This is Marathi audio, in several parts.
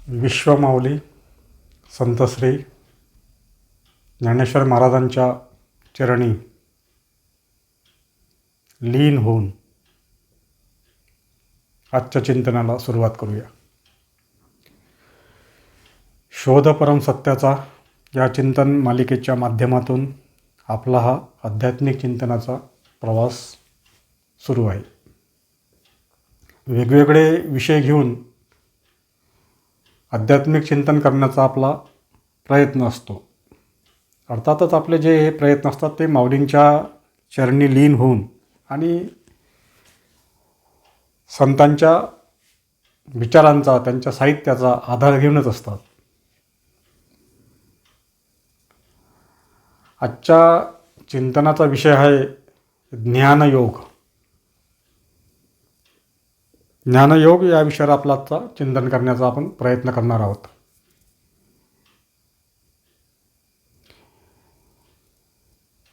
विश्वमाऊली संतश्री ज्ञानेश्वर महाराजांच्या चरणी लीन होऊन आजच्या चिंतनाला सुरुवात करूया. शोध परम सत्याचा या चिंतन मालिकेच्या माध्यमातून आपला हा आध्यात्मिक चिंतनाचा प्रवास सुरू आहे. वेगवेगळे विषय घेऊन आध्यात्मिक चिंतन करण्याचा आपला प्रयत्न असतो. अर्थातच आपले जे हे प्रयत्न असतात ते माऊलींच्या चरणी लीन होऊन आणि संतांच्या विचारांचा, त्यांच्या साहित्याचा आधार घेऊनच असतात. आजच्या चिंतनाचा विषय आहे ज्ञानयोग. ज्ञानयोग या विषयावर आपला आजचा चिंतन करण्याचा आपण प्रयत्न करणार आहोत.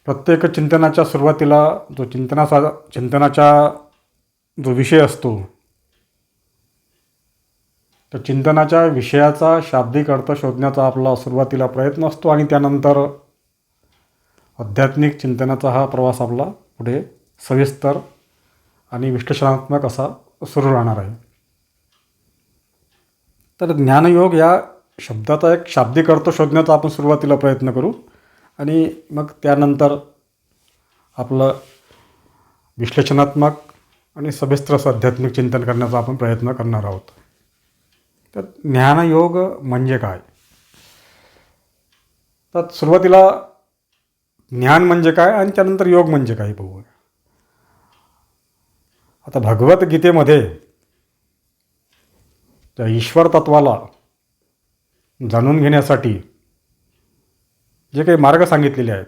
प्रत्येक चिंतनाच्या सुरुवातीला जो चिंतनाचा जो विषय असतो, तर चिंतनाच्या विषयाचा शाब्दिक अर्थ शोधण्याचा आपला सुरुवातीला प्रयत्न असतो आणि त्यानंतर आध्यात्मिक चिंतनाचा हा प्रवास आपला पुढे सविस्तर आणि विश्लेषणात्मक असा सुरू राहणार आहे. तर ज्ञानयोग या शब्दाचा एक शाब्दिक अर्थ शोधण्याचा आपण सुरुवातीला प्रयत्न करू आणि मग त्यानंतर आपलं विश्लेषणात्मक आणि सविस्तर असं आध्यात्मिक चिंतन करण्याचा आपण प्रयत्न करणार आहोत. तर ज्ञानयोग म्हणजे काय? तर सुरुवातीला ज्ञान म्हणजे काय आणि त्यानंतर योग म्हणजे काय बघू. आता भगवद्गीतेमध्ये त्या ईश्वर तत्वाला जाणून घेण्यासाठी जे काही मार्ग सांगितलेले आहेत,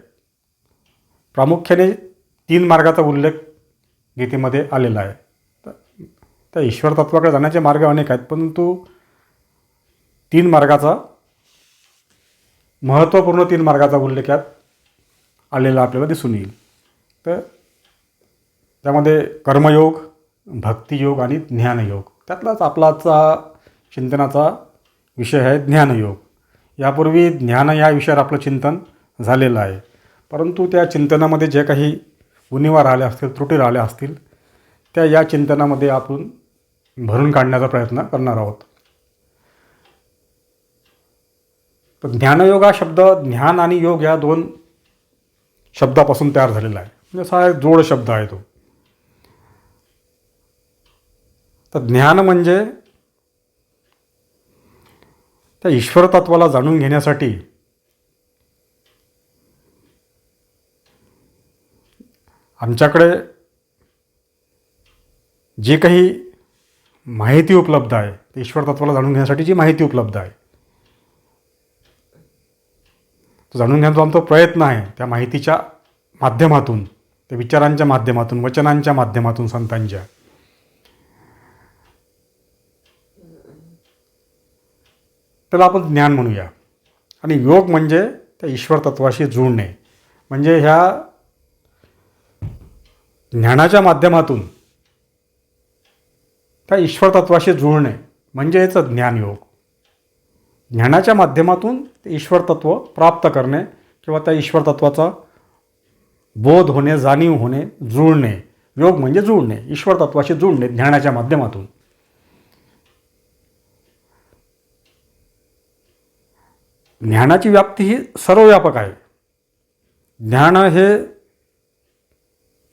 प्रामुख्याने 3 मार्गाचा उल्लेख गीतेमध्ये आलेला आहे. त्या ईश्वर तत्वाकडे जाण्याचे मार्ग अनेक आहेत, परंतु 3 मार्गाचा महत्त्वपूर्ण 3 मार्गाचा उल्लेख यात आलेला आपल्याला दिसून येईल. तर त्यामध्ये कर्मयोग, भक्तियोग आणि ज्ञानयोग. त्यातलाच आपला आजचा चिंतनाचा विषय आहे ज्ञानयोग. यापूर्वी ज्ञान या विषयावर आपलं चिंतन झालेलं आहे, परंतु त्या चिंतनामध्ये जे काही उणिवा राहिल्या असतील, त्रुटी राहिल्या असतील, त्या या चिंतनामध्ये आपण भरून काढण्याचा प्रयत्न करणार आहोत. तर ज्ञानयोग हा शब्द ज्ञान आणि योग या 2 शब्दापासून तयार झालेला आहे. म्हणजे असा एक जोड शब्द आहे तो. तर ज्ञान म्हणजे त्या ईश्वर तत्वाला जाणून घेण्यासाठी आमच्याकडे जी काही माहिती उपलब्ध आहे, ते ईश्वर तत्वाला जाणून घेण्यासाठी जी माहिती उपलब्ध आहे, तो जाणून घेण्याचा आमचा प्रयत्न आहे. त्या माहितीच्या माध्यमातून, त्या विचारांच्या माध्यमातून, वचनांच्या माध्यमातून संतांच्या, त्याला आपण ज्ञान म्हणूया. आणि योग म्हणजे त्या ईश्वर तत्वाशी जुळणे. म्हणजे ह्या ज्ञानाच्या माध्यमातून त्या ईश्वर तत्वाशी जुळणे म्हणजे याचं ज्ञानयोग. ज्ञानाच्या माध्यमातून ते ईश्वर तत्व प्राप्त करणे किंवा त्या ईश्वर तत्वाचा बोध होणे, जाणीव होणे, जुळणे. योग म्हणजे जुळणे, ईश्वर तत्वाशी जुळणे ज्ञानाच्या माध्यमातून. ज्ञानाची व्याप्ती ही सर्वव्यापक आहे. ज्ञान हे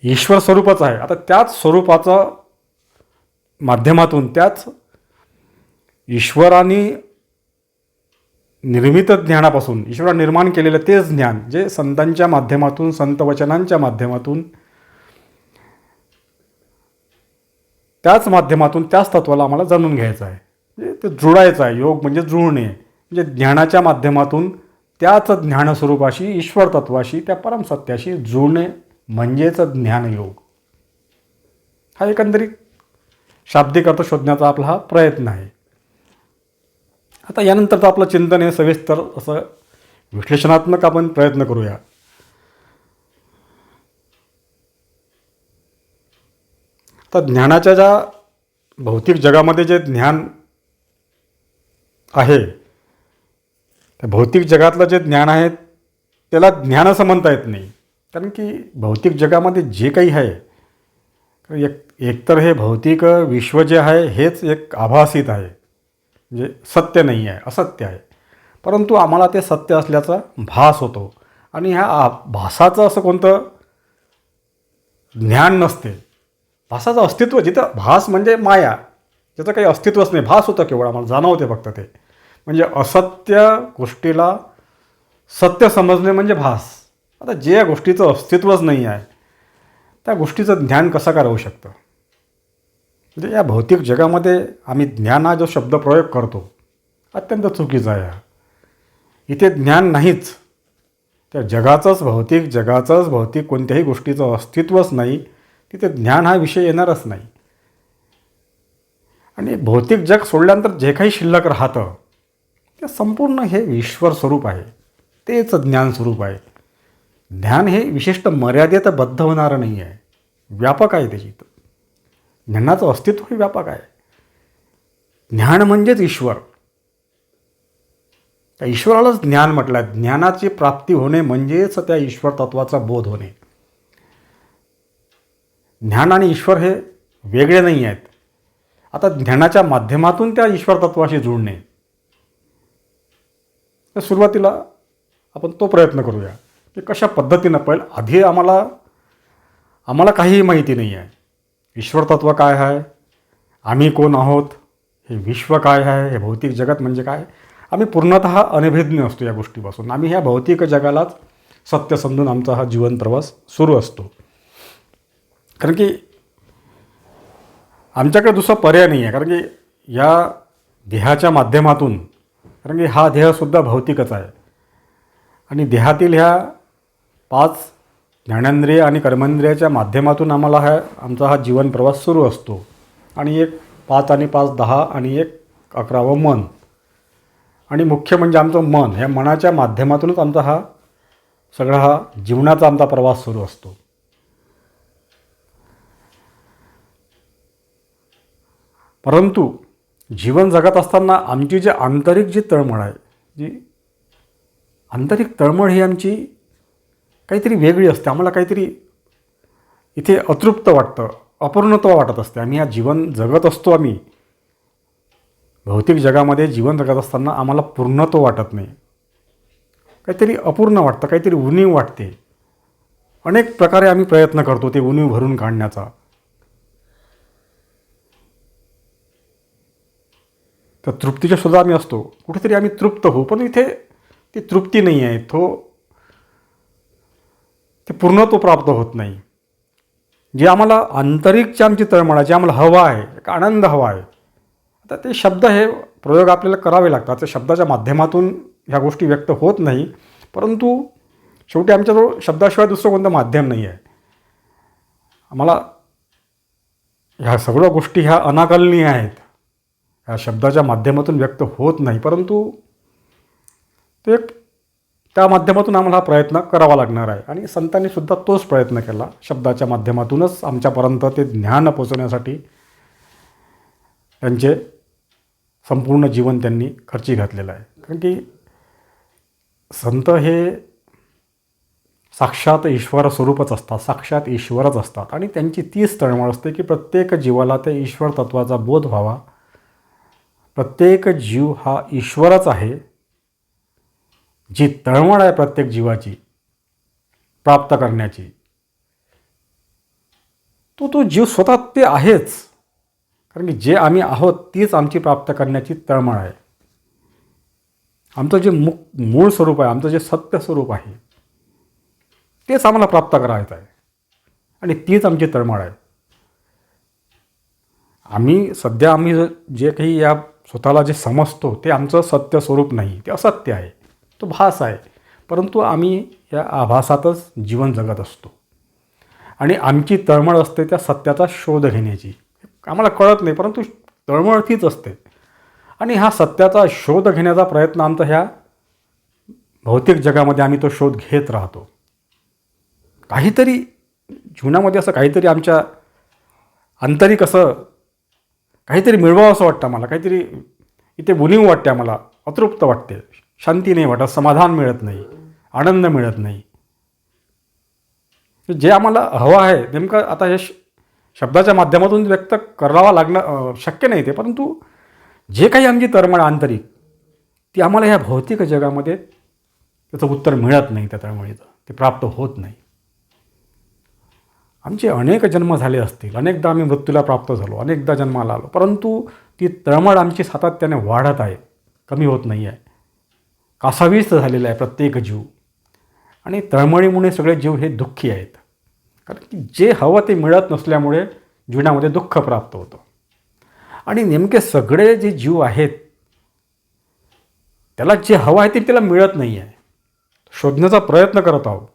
ईश्वर स्वरूपच आहे. आता त्याच स्वरूपाचा माध्यमातून, त्याच ईश्वराने निर्मित ज्ञानापासून, ईश्वराने निर्माण केलेलं तेच ज्ञान जे संतांच्या माध्यमातून, संतवचनांच्या माध्यमातून, त्याच माध्यमातून त्याच तत्वाला आम्हाला जाणून घ्यायचं आहे. म्हणजे ते जुळायचं आहे. योग म्हणजे जुळणे. म्हणजे ज्ञानाच्या माध्यमातून त्याच ज्ञानस्वरूपाशी, ईश्वर तत्वाशी, त्या परमसत्याशी जुळणे म्हणजेच ज्ञानयोग. हा एकंदरीत शाब्दिक अर्थ शोधण्याचा आपला हा प्रयत्न आहे. आता यानंतरचं आपलं चिंतन हे सविस्तर असं विश्लेषणात्मक आपण प्रयत्न करूया. तर ज्ञानाच्या ज्या भौतिक जगामध्ये जे ज्ञान आहे, त्या भौतिक जगातलं जे ज्ञान आहे त्याला ज्ञान असं म्हणता येत नाही. कारण की भौतिक जगामध्ये जे काही आहे, एकतर हे भौतिक विश्व जे आहे हेच एक आभासित आहे, म्हणजे सत्य नाही आहे, असत्य आहे. परंतु आम्हाला ते सत्य असल्याचा भास होतो. आणि ह्या भासाचं असं कोणतं ज्ञान नसते. भासाचं अस्तित्व, जिथं भास म्हणजे माया, ज्याचं काही अस्तित्वच नाही, भास होतं केवळ, आम्हाला जाणवते फक्त ते. म्हणजे असत्य गोष्टीला सत्य समजणे म्हणजे भास. आता जे गोष्टीचं अस्तित्वच नाही आहे त्या गोष्टीचं ज्ञान कसं काय राहू शकतं? म्हणजे या भौतिक जगामध्ये आम्ही ज्ञान हा जो शब्द प्रयोग करतो अत्यंत चुकीचा आहे. इथे ज्ञान नाहीच, त्या जगाचंच भौतिक कोणत्याही गोष्टीचं अस्तित्वच नाही, तिथे ज्ञान हा विषय येणारच नाही. आणि भौतिक जग सोडल्यानंतर जे काही शिल्लक राहतं ते संपूर्ण हे ईश्वर स्वरूप आहे, तेच ज्ञान स्वरूप आहे. ज्ञान हे विशिष्ट मर्यादेत बद्ध होणारं नाही आहे, व्यापक आहे. त्याची ज्ञानाचं अस्तित्व हे व्यापक आहे. ज्ञान म्हणजेच ईश्वर. त्या ईश्वरालाच ज्ञान म्हटलं आहे. ज्ञानाची प्राप्ती होणे म्हणजेच त्या ईश्वर तत्वाचा बोध होणे. ज्ञान आणि ईश्वर हे वेगळे नाही आहेत. आता ज्ञानाच्या माध्यमातून त्या ईश्वर तत्वाशी जुळणे, तर सुरुवातीला आपण तो प्रयत्न करूया की कशा पद्धतीनं. पहिलं आधी आम्हाला काहीही माहिती नाही आहे. ईश्वर तत्व काय आहे, आम्ही कोण आहोत, हे विश्व काय आहे, हे भौतिक जगत म्हणजे काय, आम्ही पूर्णतः अनभिज्ञ असतो या गोष्टीपासून. आम्ही ह्या भौतिक जगालाच सत्य समजून आमचा हा जीवन प्रवास सुरू असतो. कारण की आमच्याकडे दुसरा पर्याय नाही आहे. कारण की या देहाच्या माध्यमातून, कारण की हा देहसुद्धा भौतिकच आहे, आणि देहातील ह्या 5 ज्ञानेंद्रिय आणि कर्मेंद्रियाच्या माध्यमातून आम्हाला आमचा हा जीवन प्रवास सुरू असतो. आणि एक 5 आणि 5 10 आणि एक 11वं मन, आणि मुख्य म्हणजे आमचं मन, ह्या मनाच्या माध्यमातूनच आमचा हा जीवनाचा आमचा प्रवास सुरू असतो. परंतु जीवन जगत असताना आमची जी आंतरिक तळमळ आहे, जी आंतरिक तळमळ ही आमची काहीतरी वेगळी असते. आम्हाला काहीतरी इथे अतृप्त वाटतं, अपूर्णत्व वाटत असते. आम्ही हा जीवन जगत असतो, आम्ही भौतिक जगामध्ये जीवन जगत असताना आम्हाला पूर्णत्व वाटत नाही, काहीतरी अपूर्ण वाटतं, काहीतरी उणीव वाटते. अनेक प्रकारे आम्ही प्रयत्न करतो ते उणीव भरून काढण्याचा. तर तृप्तीच्या सुद्धा आम्ही असतो, कुठेतरी आम्ही तृप्त होऊ, पण इथे ती तृप्ती नाही आहे, ते पूर्णत्व प्राप्त होत नाही. जे आम्हाला आंतरिकची आमची तळमळ, जे आम्हाला हवा आहे, एक आनंद हवा आहे. आता ते शब्द, हे प्रयोग आपल्याला करावे लागतात. त्या शब्दाच्या माध्यमातून ह्या गोष्टी व्यक्त होत नाही, परंतु शेवटी आमच्याजवळ शब्दाशिवाय दुसरं कोणतं माध्यम नाही आहे. आम्हाला ह्या सगळ्या गोष्टी ह्या अनाकलनीय आहेत, ह्या शब्दाच्या माध्यमातून व्यक्त होत नाही, परंतु ते त्या माध्यमातून आम्हाला हा प्रयत्न करावा लागणार आहे. आणि संतांनीसुद्धा तोच प्रयत्न केला. शब्दाच्या माध्यमातूनच आमच्यापर्यंत ते ज्ञान पोचवण्यासाठी त्यांचे संपूर्ण जीवन त्यांनी खर्ची घातलेलं आहे. कारण की संत हे साक्षात ईश्वर स्वरूपच असतात, साक्षात ईश्वरच असतात. आणि त्यांची तीच तळमळ असते की प्रत्येक जीवाला त्या ईश्वर तत्वाचा बोध व्हावा. प्रत्येक जीव हा ईश्वरच आहे. जी तळमळ आहे प्रत्येक जीवाची प्राप्त करण्याची, तो जीव स्वतः ते आहेच. कारण की जे आम्ही आहोत तीच आमची प्राप्त करण्याची तळमळ आहे. आमचं जे मूळ स्वरूप आहे, आमचं जे सत्य स्वरूप आहे, तेच आम्हाला प्राप्त करायचं आहे, आणि तीच आमची तळमळ आहे. आम्ही जे काही या स्वतःला जे समजतो ते आमचं सत्य स्वरूप नाही, ते असत्य आहे, तो भास आहे. परंतु आम्ही या आभासातच जीवन जगत असतो, आणि आमची तळमळ असते त्या सत्याचा शोध घेण्याची. आम्हाला कळत नाही, परंतु तळमळ तीच असते. आणि हा सत्याचा शोध घेण्याचा प्रयत्न आमचा ह्या भौतिक जगामध्ये आम्ही तो शोध घेत राहतो. काहीतरी जीवनामध्ये असं काहीतरी आमच्या आंतरिक असं काहीतरी मिळवावं असं वाटतं आम्हाला, काहीतरी इथे उणीव वाटते आम्हाला. अतृप्त वाटते, शांती नाही वाटत, समाधान मिळत नाही, आनंद मिळत नाही. जे आम्हाला हवं आहे नेमकं आता हे शब्दाच्या माध्यमातून व्यक्त करावा लागणं शक्य नाही ते, परंतु जे काही आमची तळमळ आंतरिक ती आम्हाला ह्या भौतिक जगामध्ये त्याचं उत्तर मिळत नाही, त्या तळमळीचं ते प्राप्त होत नाही. आमचे अनेक जन्म झाले असतील, अनेकदा आम्ही मृत्यूला प्राप्त झालो, अनेकदा जन्माला आलो, परंतु ती तळमळ आमची सातत्याने वाढत आहे, कमी होत नाही आहे. कासावीस झालेला आहे प्रत्येक जीव. आणि तळमळीमुळे सगळे जीव हे दुःखी आहेत. कारण की जे हवं ते मिळत नसल्यामुळे जीवनामध्ये दुःख प्राप्त होतं. आणि नेमके सगळे जे जीव आहेत त्याला जे हवं आहे ते त्याला मिळत नाही आहे, शोधण्याचा प्रयत्न करत आहोत.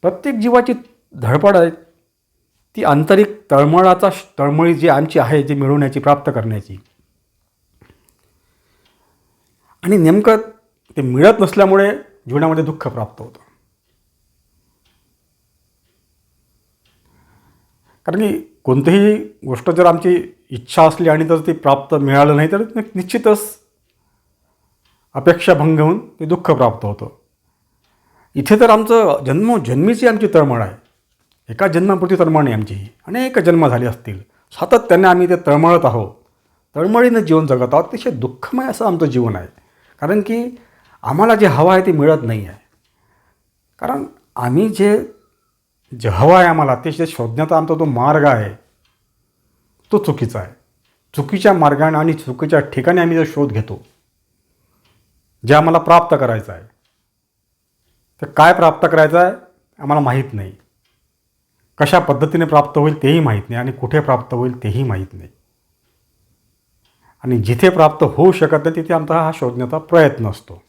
प्रत्येक जीवाची धडपड आहे ती आंतरिक तळमळी जी आमची आहे, जी मिळवण्याची, प्राप्त करण्याची. आणि नेमकं ते मिळत नसल्यामुळे जीवनामध्ये दुःख प्राप्त होतं. कारण की कोणतीही गोष्ट जर आमची इच्छा असली आणि जर ती प्राप्त मिळालं नाही तर निश्चितच अपेक्षाभंग होऊन ते दुःख प्राप्त होतं. इथे तर आमचं जन्मोजन्मीची आमची तळमळ आहे. एका जन्मापुरती तळमळ नाही आमची, अनेक जन्म झाले असतील, सातत्याने आम्ही ते तळमळत आहोत, तळमळीनं जीवन जगत आहोत. अतिशय दुःखमय असं आमचं जीवन आहे. कारण की आम्हाला जे हवं आहे ते मिळत नाही आहे. कारण आम्ही जे हवं आहे आम्हाला ते जे शोधण्याचा आमचा तो मार्ग आहे तो चुकीचा आहे. चुकीच्या मार्गाने आणि चुकीच्या ठिकाणी आम्ही जर शोध घेतो, जे आम्हाला प्राप्त करायचं आहे तर काय प्राप्त करायचं आहे आम्हाला माहीत नाही, कशा पद्धतीने प्राप्त होईल तेही माहीत नाही, आणि कुठे प्राप्त होईल तेही माहीत नाही. आणि जिथे प्राप्त होऊ शकत नाही तिथे आमचा हा शोधण्याचा प्रयत्न असतो.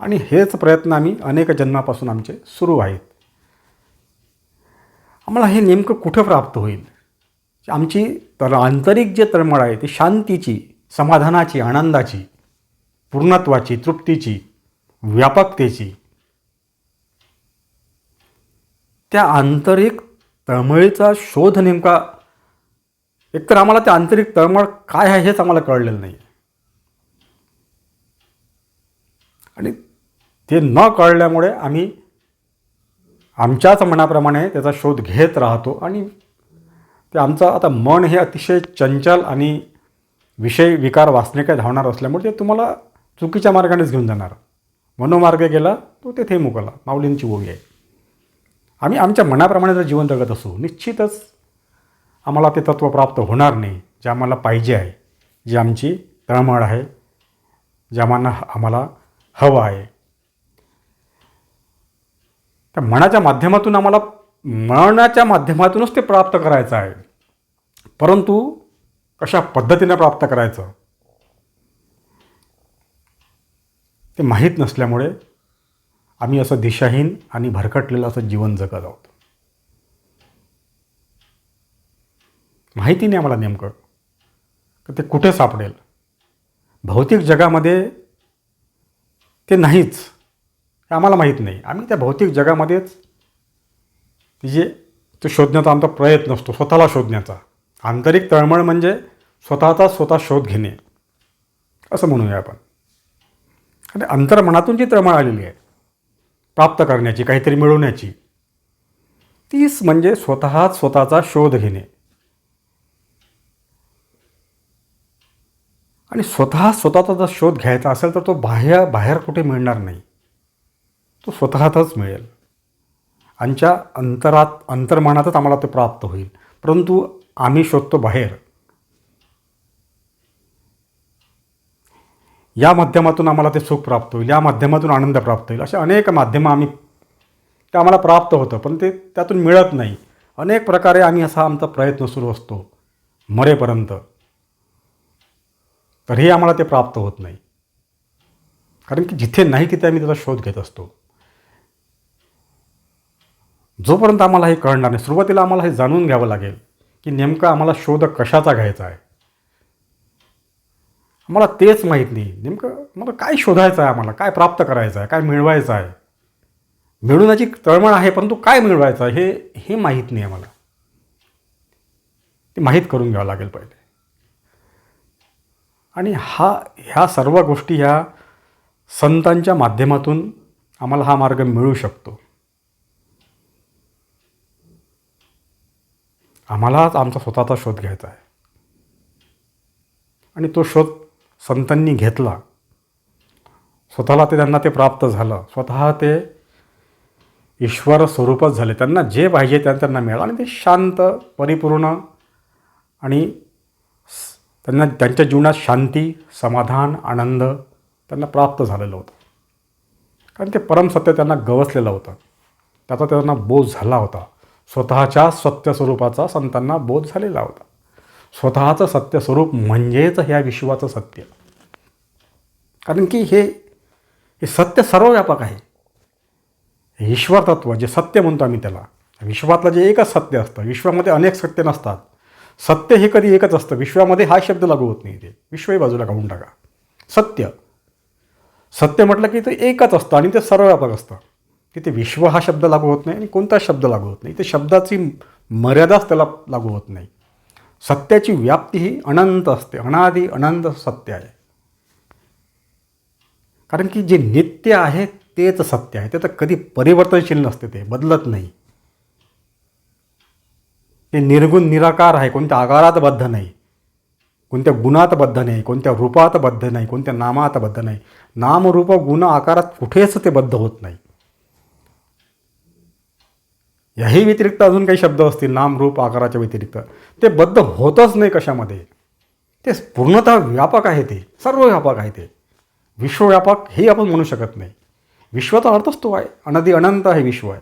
आणि हेच प्रयत्न आम्ही अनेक जन्मापासून आमचे सुरू आहेत. आम्हाला हे नेमकं कुठं प्राप्त होईल? आमची आंतरिक जे तळमळ आहे ती शांतीची, समाधानाची, आनंदाची, पूर्णत्वाची, तृप्तीची, व्यापकतेची, त्या आंतरिक तळमळीचा शोध नेमका, एकतर आम्हाला त्या आंतरिक तळमळ काय आहे हेच आम्हाला कळलेलं नाही. आणि ते न कळल्यामुळे आम्ही आमच्याच मनाप्रमाणे त्याचा शोध घेत राहतो. आणि ते आमचं आता मन हे अतिशय चंचल आणि विषय विकार वासनेकडे धावणार असल्यामुळे ते तुम्हाला चुकीच्या मार्गानेच घेऊन जाणार. मनोमार्ग गेला तो तेथे मुकला, माऊलींची ओवी आहे. आम्ही आमच्या मनाप्रमाणे जर जीवन जगत असू, निश्चितच आम्हाला ते तत्त्व प्राप्त होणार नाही जे आम्हाला पाहिजे आहे, जी आमची तळमळ आहे, जे आम्हाला हवं आहे. त्या मनाच्या माध्यमातूनच ते प्राप्त करायचं आहे. परंतु कशा पद्धतीने प्राप्त करायचं ते माहीत नसल्यामुळे आम्ही असं दिशाहीन आणि भरकटलेलं असं जीवन जगत आहोत. माहिती नाही आम्हाला नेमकं तर ते कुठे सापडेल. भौतिक जगामध्ये ते नाहीच, हे आम्हाला माहीत नाही. आम्ही त्या भौतिक जगामध्येच तो शोधण्याचा आमचा प्रयत्न असतो, स्वतःला शोधण्याचा. आंतरिक तळमळ म्हणजे स्वतः शोध घेणे असं म्हणूया आपण. आणि अंतर्मनातून जी तळमळ आलेली आहे प्राप्त करण्याची, काहीतरी मिळवण्याची, तीच म्हणजे स्वतःचा शोध घेणे. आणि स्वतःचा जर शोध घ्यायचा असेल तर तो बाहेर कुठे मिळणार नाही, तो स्वतःतच मिळेल. आमच्या अंतर्मनातच आम्हाला ते प्राप्त होईल. परंतु आम्ही शोधतो बाहेर. या माध्यमातून आम्हाला ते सुख प्राप्त होईल, या माध्यमातून आनंद प्राप्त होईल, अशा अनेक माध्यमं ते आम्हाला प्राप्त होतं, पण ते त्यातून मिळत नाही. अनेक प्रकारे आमचा प्रयत्न सुरू असतो मरेपर्यंत, तरीही आम्हाला ते प्राप्त होत नाही. कारण की जिथे नाही तिथे आम्ही त्याचा शोध घेत असतो. जोपर्यंत आम्हाला हे कळणार नाही, सुरुवातीला आम्हाला हे जाणून घ्यावं लागेल की नेमका आम्हाला शोध कशाचा घ्यायचा आहे. आम्हाला तेच माहीत नाही, नेमकं मला काय शोधायचं आहे, आम्हाला काय प्राप्त करायचं आहे, काय मिळवायचं आहे. मिळवण्याची तळमळ आहे, परंतु काय मिळवायचं आहे हे माहीत नाही आम्हाला. ते माहीत करून घ्यावं लागेल पहिले. आणि ह्या सर्व गोष्टी ह्या संतांच्या माध्यमातून आम्हाला हा मार्ग मिळू शकतो. आम्हालाच आमचा स्वतःचा शोध घ्यायचा आहे आणि तो शोध संतांनी घेतला. स्वतःला त्यांना ते प्राप्त झालं. स्वतः ते ईश्वर स्वरूपच झाले. त्यांना जे पाहिजे त्यांना मिळालं आणि ते शांत, परिपूर्ण आणि त्यांना त्यांच्या जीवनात शांती, समाधान, आनंद त्यांना प्राप्त झालेलं होतं. कारण ते परमसत्य त्यांना गवसलेलं होतं. त्याचा त्यांना बोध झाला होता. स्वतःच्या सत्यस्वरूपाचा संतांना बोध झालेला होता. स्वतःचं सत्यस्वरूप म्हणजेच ह्या विश्वाचं सत्य. कारण की हे सत्य सर्वव्यापक आहे. ईश्वर तत्व जे सत्य म्हणतो आम्ही त्याला, विश्वातलं जे एकच सत्य असतं. विश्वामध्ये अनेक सत्य नसतात. सत्य हे कधी एकच असतं. विश्वामध्ये हा शब्द लागू होत नाही. ते विश्वही बाजूला काढून टाका. सत्य म्हटलं की ते एकच असतं आणि ते सर्वव्यापक असतं. तिथे विश्व हा शब्द लागू होत नाही आणि कोणताच शब्द लागू होत नाही. ते शब्दाची मर्यादाच त्याला लागू होत नाही. सत्याची व्याप्ती ही अनंत असते. अनादि अनंत सत्य आहे. कारण की जे नित्य आहे तेच सत्य आहे. ते तर कधी परिवर्तनशील नसते. ते बदलत नाही. ते निर्गुण निराकार आहे. कोणत्या आकारात बद्ध नाही, कोणत्या गुणात बद्ध नाही, कोणत्या रूपात बद्ध नाही, कोणत्या नामात बद्ध नाही. नाम, रूप, गुण, आकारात कुठेच ते बद्ध होत नाही. याही व्यतिरिक्त अजून काही शब्द असतील नाम, रूप, आकाराच्या व्यतिरिक्त, ते बद्ध होतच नाही कशामध्ये. ते पूर्णतः व्यापक आहे. ते सर्व व्यापक आहे. ते विश्वव्यापक हे आपण म्हणू शकत नाही. विश्वाचा अर्थच तो आहे. अनादि अनंत हे विश्व आहे.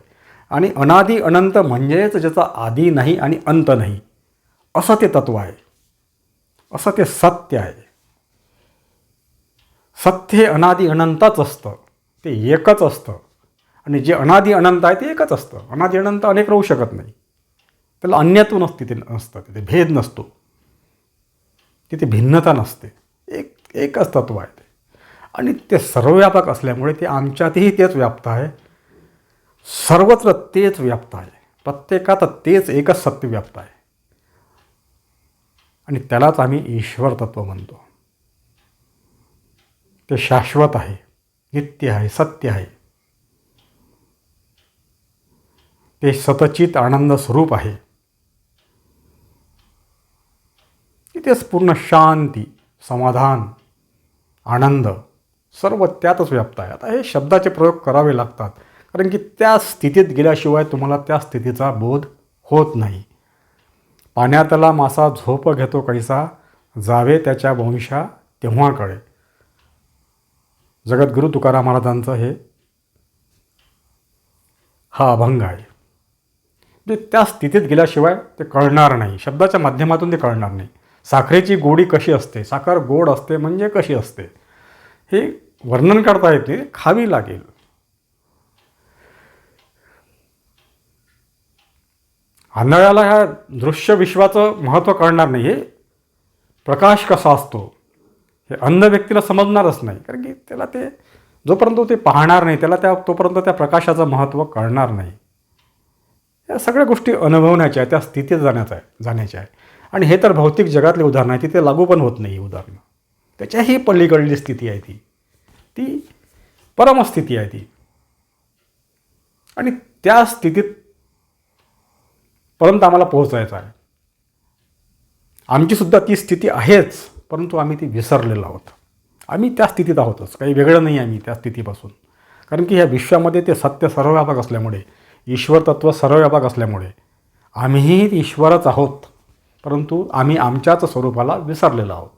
आणि अनादि अनंत म्हणजेच ज्याचा आदी नाही आणि अंत नाही असं ते तत्व आहे. असं ते सत्य आहे. सत्य हे अनादि अनंतच असतं. ते एकच असतं. आणि जे अनादि अनंत आहे ते एकच असतं. अनादि अनंत अनेक राहू शकत नाही. त्याला अन्यत्व नसते. ते नसतं. तिथे भेद नसतो. तिथे भिन्नता नसते. एकच तत्व आहे ते. आणि ते सर्वव्यापक असल्यामुळे ते आमच्यातही तेच व्याप्त आहे. सर्वत्र तेच व्याप्त आहे. प्रत्येकात तेच एकच सत्य व्याप्त आहे. आणि त्यालाच आम्ही ईश्वर तत्व म्हणतो. ते शाश्वत आहे, नित्य आहे, सत्य आहे. ते सतचित आनंद स्वरूप आहे. तिथेच पूर्ण शांती, समाधान, आनंद सर्व त्यातच व्याप्त आहे. आता हे शब्दाचे प्रयोग करावे लागतात. कारण की त्या स्थितीत गेल्याशिवाय तुम्हाला त्या स्थितीचा बोध होत नाही. पाण्यातला मासा झोप घेतो कैसा, जावे त्याच्या वंशा तेव्हा कळे. जगद्गुरू तुकाराम महाराजांचं हा अभंग आहे. म्हणजे त्या स्थितीत गेल्याशिवाय ते कळणार नाही. शब्दाच्या माध्यमातून ते कळणार नाही. साखरेची गोडी कशी असते, साखर गोड असते म्हणजे कशी असते हे वर्णन करता येते. खावी लागेल. आंधळ्याला ह्या दृश्य विश्वाचं महत्त्व कळणार नाही. हे प्रकाश कसा असतो हे अंध व्यक्तीला समजणारच नाही. कारण की त्याला ते जोपर्यंत ते पाहणार नाही त्याला तोपर्यंत त्या प्रकाशाचं महत्त्व कळणार नाही. या सगळ्या गोष्टी अनुभवण्याच्या, त्या स्थितीत जाण्याच्या आहे. आणि हे तर भौतिक जगातले उदाहरण आहे. तिथे लागू पण होत नाही उदाहरणं. त्याच्याही पलीकडली स्थिती आहे ती परमस्थिती आहे ती. आणि त्या स्थितीत परंतु आम्हाला पोहोचायचं आहे. आमचीसुद्धा ती स्थिती आहेच, परंतु आम्ही ती विसरलेलो आहोत. आम्ही त्या स्थितीत आहोतच, काही वेगळं नाही आम्ही त्या स्थितीपासून. कारण की ह्या विश्वामध्ये ते सत्य सर्वव्यापक असल्यामुळे, ईश्वर तत्व सर्वव्यापक असल्यामुळे आम्हीही ईश्वरच आहोत, परंतु आम्ही आमच्याच स्वरूपाला विसरलेलो आहोत.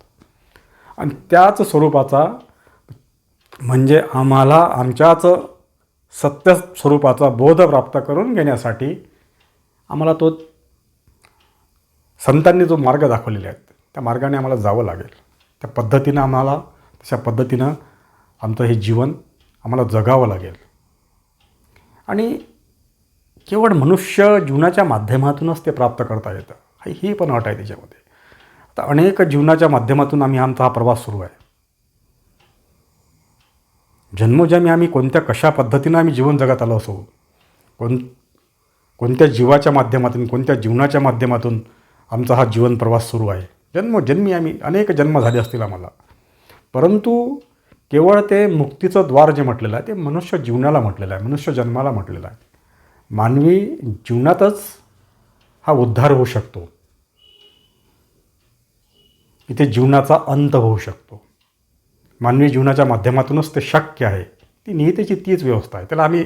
आणि त्याच स्वरूपाचा म्हणजे आम्हाला आमच्याच सत्य स्वरूपाचा बोध प्राप्त करून घेण्यासाठी आम्हाला तो संतांनी जो मार्ग दाखवलेले आहेत त्या मार्गाने आम्हाला जावं लागेल. त्या पद्धतीनं तशा पद्धतीनं आमचं हे जीवन आम्हाला जगावं लागेल. आणि केवळ मनुष्य जीवनाच्या माध्यमातूनच ते प्राप्त करता येतं ही पण अट आहे त्याच्यामध्ये. आता अनेक जीवनाच्या माध्यमातून आमचा हा प्रवास सुरू आहे. जन्मोजन्मी आम्ही कशा पद्धतीनं आम्ही जीवन जगत आलो असो, कोणत्या जीवाच्या माध्यमातून, कोणत्या जीवनाच्या माध्यमातून आमचा हा जीवन प्रवास सुरू आहे. जन्मोजन्मी आम्ही अनेक जन्म झाले असतील आम्हाला, परंतु केवळ ते मुक्तीचं द्वार जे म्हटलेलं आहे ते मनुष्य जीवनाला म्हटलेलं आहे, मनुष्य जन्माला म्हटलेलं आहे. मानवी जीवनातच हा उद्धार होऊ शकतो, इथे जीवनाचा अंत होऊ शकतो. मानवी जीवनाच्या माध्यमातूनच ते शक्य आहे. ती नियतीची तीच व्यवस्था आहे. त्याला आम्ही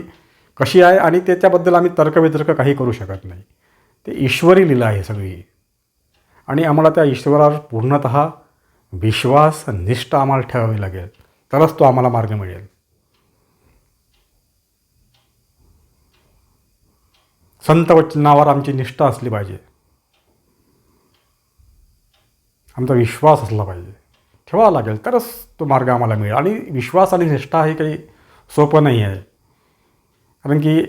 कशी आहे आणि त्याच्याबद्दल आम्ही तर्कवितर्क काही करू शकत नाही. ते ईश्वरी लीला आहे सगळी, आणि आम्हाला त्या ईश्वरावर पूर्णतः विश्वास, निष्ठा आम्हाला ठेवावी लागेल, तरच तो आम्हाला मार्ग मिळेल. संत वचनावर आमची निष्ठा असली पाहिजे, आमचा विश्वास असला पाहिजे, ठेवावा लागेल, तरच तो मार्ग आम्हाला मिळेल. आणि विश्वास आणि निष्ठा हे काही सोपं नाही आहे, कारण की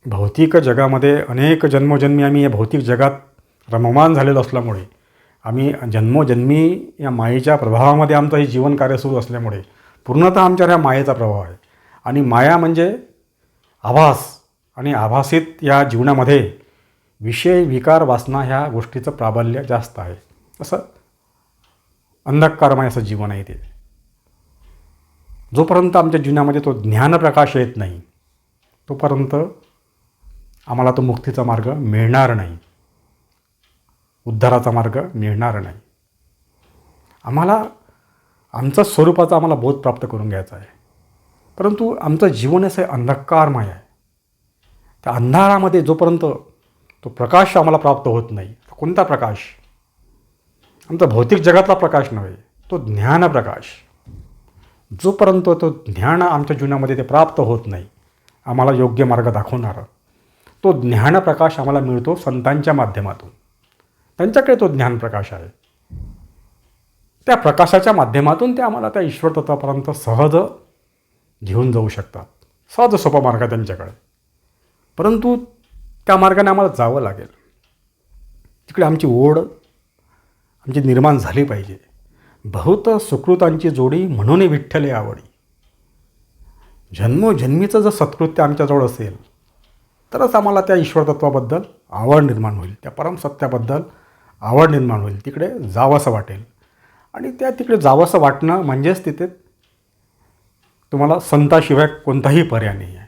भौतिक जगामध्ये अनेक जन्मोजन्मी आम्ही या भौतिक जगात रममान झालेलो असल्यामुळे, आम्ही जन्मोजन्मी या मायेच्या प्रभावामध्ये आमचं हे जीवन कार्य सुरू असल्यामुळे पूर्णतः आमच्यावर ह्या मायेचा प्रभाव आहे. आणि माया म्हणजे आभास, आणि आभासित या जीवनामध्ये विषय, विकार, वासना ह्या गोष्टीचं प्राबल्य जास्त आहे. असं अंधकारमय असं जीवन आहे ते. जोपर्यंत आमच्या जीवनामध्ये तो ज्ञानप्रकाश येत नाही तोपर्यंत आम्हाला तो मुक्तीचा मार्ग मिळणार नाही, उद्धाराचा मार्ग मिळणार नाही. आम्हाला आमचा स्वरूपाचा आम्हाला बोध प्राप्त करून घ्यायचा आहे, परंतु आमचं जीवन असं अंधकारमय आहे. त्या अंधारामध्ये जोपर्यंत तो प्रकाश आम्हाला प्राप्त होत नाही, कोणता प्रकाश? आमचा भौतिक जगातला प्रकाश नव्हे, तो ज्ञानप्रकाश. जोपर्यंत तो ज्ञान आमच्या जीवनामध्ये ते प्राप्त होत नाही, आम्हाला योग्य मार्ग दाखवणारा तो ज्ञानप्रकाश आम्हाला मिळतो संतांच्या माध्यमातून. त्यांच्याकडे तो ज्ञानप्रकाश आहे. त्या प्रकाशाच्या माध्यमातून ते आम्हाला त्या ईश्वर तत्वापर्यंत सहज घेऊन जाऊ शकतात. सहज सोपा मार्ग आहे त्यांच्याकडे, परंतु त्या मार्गाने आम्हाला जावं लागेल. तिकडे आमची ओढ आमची निर्माण झाली पाहिजे. बहुत सुकृतांची जोडी म्हणून विठ्ठले आवडी. जन्मोजन्मीचं जर सत्कृत्य आमच्याजवळ असेल तरच आम्हाला त्या ईश्वरतत्वाबद्दल आवड निर्माण होईल, त्या परमसत्याबद्दल आवड निर्माण होईल, तिकडे जावंसं वाटेल. आणि त्या तिकडे जावंसं वाटणं म्हणजेच तिथे तुम्हाला संताशिवाय कोणताही पर्याय नाही आहे.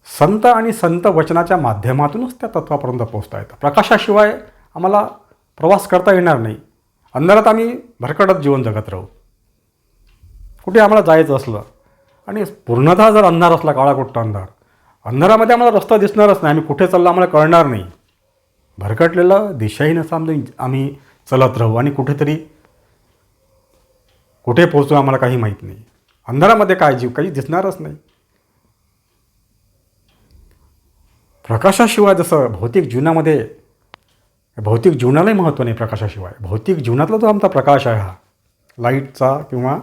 संत आणि संत वचनाच्या माध्यमातूनच त्या तत्वापर्यंत पोहोचता येतं. प्रकाशाशिवाय आम्हाला प्रवास करता येणार नाही. अंधारात आम्ही भरकटत जीवन जगत राहू. कुठे आम्हाला जायचं असलं आणि पूर्णतः जर अंधार असला, काळाकुट्ट अंधार, अंधारामध्ये आम्हाला रस्ता दिसणारच नाही, आम्ही कुठे चाललो आम्हाला कळणार नाही. भरकटलेलं दिशाहीन असं आम्ही चलत राहू आणि कुठेतरी कुठे पोहोचू आम्हाला काही माहीत नाही. अंधारामध्ये काय जीव काही दिसणारच नाही. प्रकाशाशिवाय जसं भौतिक जीवनामध्ये, भौतिक जीवनालाही महत्त्व नाही प्रकाशाशिवाय. भौतिक जीवनातला जो आमचा प्रकाश आहे हा लाईटचा किंवा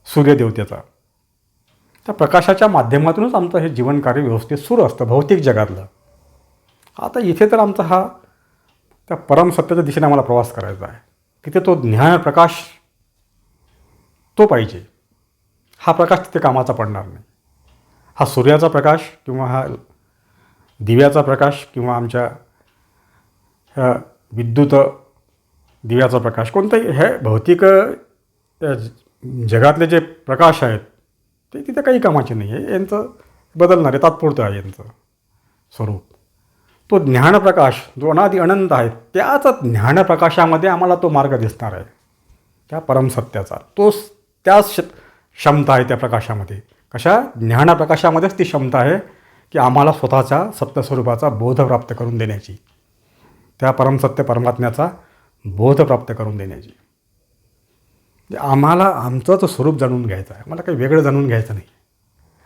सूर्यदेवतेचा, त्या प्रकाशाच्या माध्यमातूनच आमचं हे जीवनकार्य व्यवस्थित सुरू असतं भौतिक जगातलं. आता इथे तर आमचा हा त्या परमसत्याच्या दिशेने आम्हाला प्रवास करायचा आहे. तिथे तो ज्ञानप्रकाश तो पाहिजे. हा प्रकाश तिथे कामाचा पडणार नाही. हा सूर्याचा प्रकाश किंवा हा दिव्याचा प्रकाश किंवा आमच्या ह्या विद्युत दिव्याचा प्रकाश, कोणताही हे भौतिक जगातले जे प्रकाश आहेत ते तिथे काही कामाचे नाही आहे. यांचं बदलणार आहे, तात्पुरतं आहे यांचं स्वरूप. तो ज्ञानप्रकाश जो अनादि अनंत आहे, त्याच ज्ञानप्रकाशामध्ये आम्हाला तो मार्ग दिसणार आहे, त्या परमसत्याचा. त्याच क्षमता आहे त्या प्रकाशामध्ये. कशा? ज्ञानप्रकाशामध्येच ती क्षमता आहे की आम्हाला स्वतःच्या सत्यस्वरूपाचा बोध प्राप्त करून देण्याची, त्या परमसत्य परमात्म्याचा बोध प्राप्त करून देण्याची. आम्हाला आमचंच स्वरूप जाणून घ्यायचं आहे, आम्हाला काही वेगळं जाणून घ्यायचं नाही.